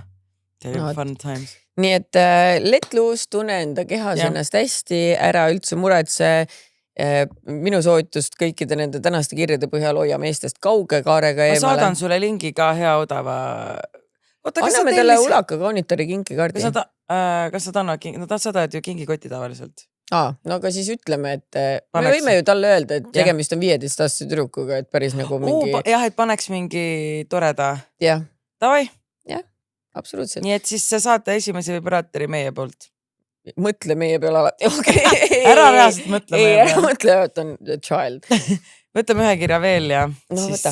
See oli fun times. Nii et let loose, tunne enda kehas ennast hästi, ära üldse muretse. Minu soovitust kõikide nende tänaste kirjade põhjal hoia meestest kauge kaarega eemale. Ma saadan sulle lingi ka hea odava. Anname talle ulaka kaunitari kinkikaardi. Kas nad annavad kingi? Nad saadavad ju kingikoti tavaliselt. No aga siis ütleme, et me võime ju talle öelda, et tegemist on 15-aastase tüdrukuga, et päris nagu mingi... Jah, et paneks mingi toreda. Jah. Tavai? Jah, absoluutselt. Nii et siis sa saate esimese vibraatori meie poolt. Mõtle meie peale alati. Okay. Ära reaalselt mõtle meie peale. Ära mõtle, et on child. Võtame ühe kirja veel ja no, siis...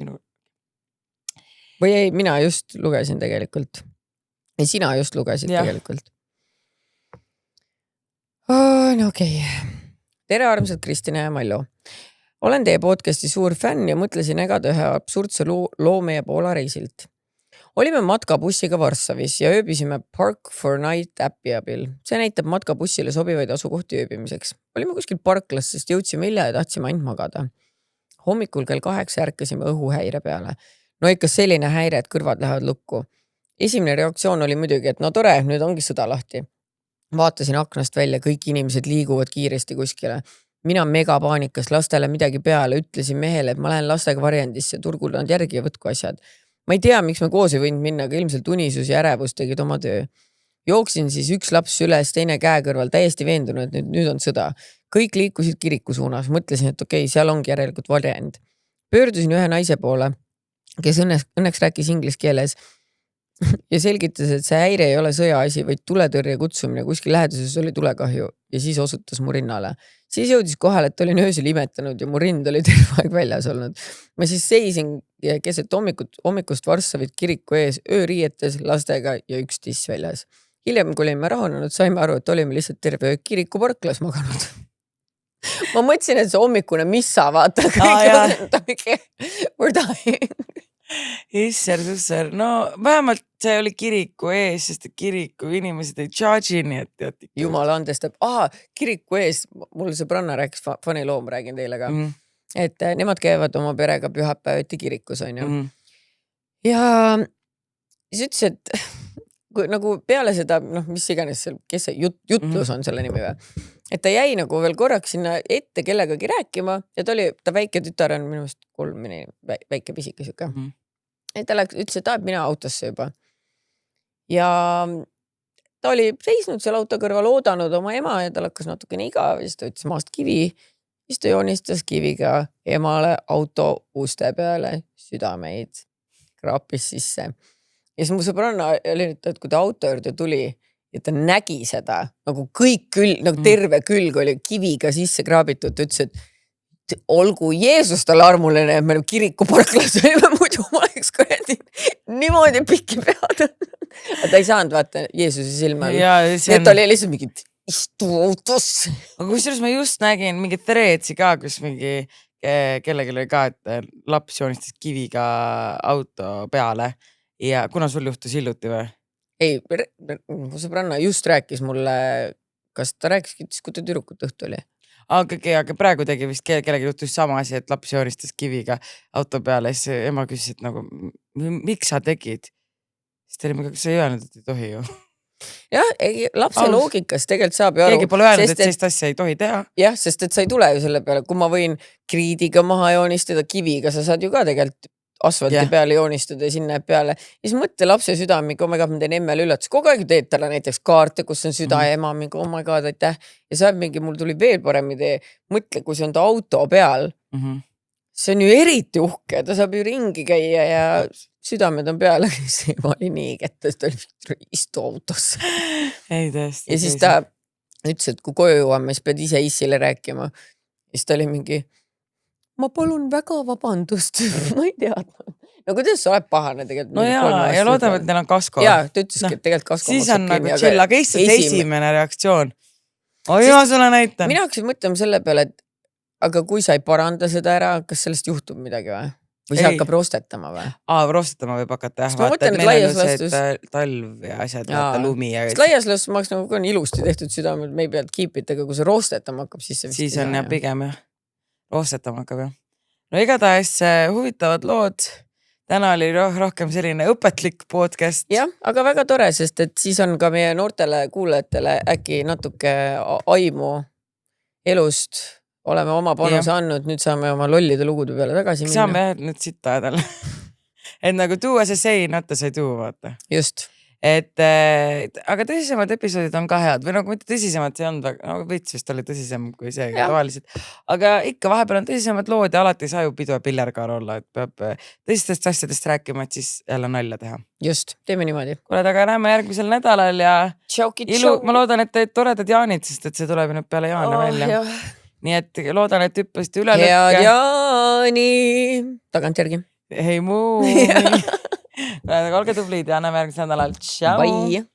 minu... Või ei, mina just lugesin tegelikult. Ei, sina just lugesid tegelikult. No okei. Tere armsad Kristina ja Mallo. Olen teie podcasti suur fänn ja mõtlesin egada ühe absurdse loo meie Poola reisilt. Olime matkabussiga Varssavis ja ööbisime Park for Night äppi abil. See näitab matkabussile sobivaid asukohti ööbimiseks. Olime kuskil parklas, sest jõudsime hilja ja tahtsime ainult magada. Hommikul kell 8 ärkasime õhuhäire peale. No ikka selline häire, et kõrvad lähevad lukku. Esimene reaktsioon oli muidugi, et no tore, nüüd ongi sõda lahti. Vaatasin aknast välja, kõik inimesed liiguvad kiiresti kuskile. Mina megapaanikas lastele midagi peale, ütlesin mehele, et ma lähen lastega varjendisse, turgul nad järgi ja võtku asjad. Ma ei tea, miks me koos ei võinud minna, aga ilmselt unisus ja ärevus tegid oma töö. Jooksin siis üks laps üles, teine käe kõrval, täiesti veendunud, et nüüd on sõda. Kõik liikusid kiriku suunas, mõtlesin, et okei, seal ongi järelikult varjend. Pöördusin ühe naise poole, kes õnneks rääkis inglise keeles ja selgitas, et see häire ei ole sõjaasi, vaid tuletõrje kutsumine, kuskil läheduses oli tulekahju ja siis osutas mu rinnale. Siis jõudis kohale, et olin öösel imetanud ja mu rind oli terve aeg väljas olnud. Ma siis seisin keset hommikust Varssavit kiriku ees, ööriietes lastega ja üks tiss väljas. Hiljem, kui olime rahunenud, saime aru, et olime lihtsalt terve öö kiriku parklas maganud. Ma mõtlesin, et see hommikune missa vaata kõik. We're dying. Isser. No vähemalt see oli kiriku ees, sest kiriku inimesed ei charge'i, nii et tead. Jumala andestab. Kiriku ees, mul sõbranna rääkis funny loo, ma räägin teile ka. Et nemad käivad oma perega pühapäevati kirikus, on ju. Ja siis ütles, et nagu peale seda, mis iganes seal, kes see jutlus on selle nimi või? Et ta jäi nagu veel korraks sinna ette kellegagi rääkima ja ta väike tütar on minu meelest 3 väike pisike siuke. Et ta ütles, et mina autosse juba. Ja ta oli seisnud seal auto kõrval, oodanud oma ema ja ta hakkas natukene igav ja siis ta ütles maast kivi. Siis ta joonistas kiviga emale auto uste peale südameid, kraapis sisse. Ja siis mu sõbranna oli, et kui ta auto juurde tuli ja ta nägi seda, nagu kõik külg, nagu terve külg oli kiviga sisse kraabitud, ta ütles, et olgu Jeesus talle armuline, et me kiriku parklas olime, muidu ma oleks kuradi niimoodi pikki pead. Ta ei saanud vaata Jeesuse silma. Et ta oli lihtsalt mingi istu autos. Aga kusjuures ma just nägin mingi threadsi ka, kus mingi kellelgi oli ka, et laps joonistas kiviga auto peale ja kuna sul juhtus hiljuti või? Ei, mu sõbranna just rääkis mulle, kas ta rääkiski, kui ta tüdrukut õhtu oli? Aga praegu tegi vist kellegi juhtus sama asi, et laps joonistas kiviga auto peale ja siis ema küsis, et nagu, miks sa tegid? Siis ta oli mingi, kas sa ei öelnud, et ei tohi ju? Jah, lapse loogikas tegelikult saab ju aru. Keegi pole öelnud, et sellist asja ei tohi teha. Jah, sest et sa ei tule ju selle peale, kui ma võin kriidiga maha joonistada kiviga, sa saad ju ka tegelikult asfalti peale joonistada ja sinna jääb peale. Ja siis mõtle lapse süda, mingi, oh my god, ma teen emmele üllatus. Kogu aeg teed talle näiteks kaarte, kus on süda ja ema, mingi, oh my god, aitäh. Ja saab mingi, mul tuli veel parem idee. Mõtle, kui see on ta auto peal. See on ju eriti uhke, ta saab ju ringi käia ja südamed on peale. See oli nii kätte, ta oli istu autosse. Ei tõesti. Ja siis ta ütles, et kui koju jõuame, siis pead ise Issile rääkima. Ja siis ta oli mingi, ma palun väga vabandust. Ma ei teadnud. No kuidas sa oled pahane tegelikult? No ja loodame, et neil on kasko. Jaa, ta ütleski, et tegelikult kasko siis on nagu chill, aga esimene reaktsioon. Oi, ma sulle näitan. Mina hakkasin mõtlema selle peale, et aga kui sa ei paranda seda ära, kas sellest juhtub midagi või? Või see hakkab roostetama või? Roostetama võib hakata, jah. Vaata, et meil on see talv ja asjad, vaata lumi. Laias laastus ma oleks nagu ka ilusti tehtud südamed, me ei pea kiipit, aga kui see roostetama hakkab, siis see siis on jah pigem jah. Roostetama hakkab jah. No igatahes huvitavad lood. Täna oli rohkem selline õpetlik podcast. Jah, aga väga tore, sest et siis on ka meie noortele kuulajatele äkki natuke aimu elust. Oleme oma panuse andnud, nüüd saame oma lollide lugude peale tagasi minna. Saame nüüd sitta ajadal. Et nagu tuua see say, not as I do, vaata. Just. Aga tõsisemad episoodid on ka head. Või nagu mitte tõsisemad, see on veits vist oli tõsisem kui see tavaliselt. Aga ikka vahepeal on tõsisemad lood ja alati ei saa ju pidu ja pillerkaar olla. Et peab tõsistest asjadest rääkima, et siis jälle nalja teha. Just, teeme niimoodi. Kuule, aga näeme järgmisel nädalal ja ma loodan, et teid toredad jaanid, sest et see tuleb nüüd peale jaane välja. Nii et loodan, et hüppasite üle lõkke. Head jaani! Tagantjärgi. Hei muu! Olge tublid ja näeme järgmisel nädalal. Tšau! Bye!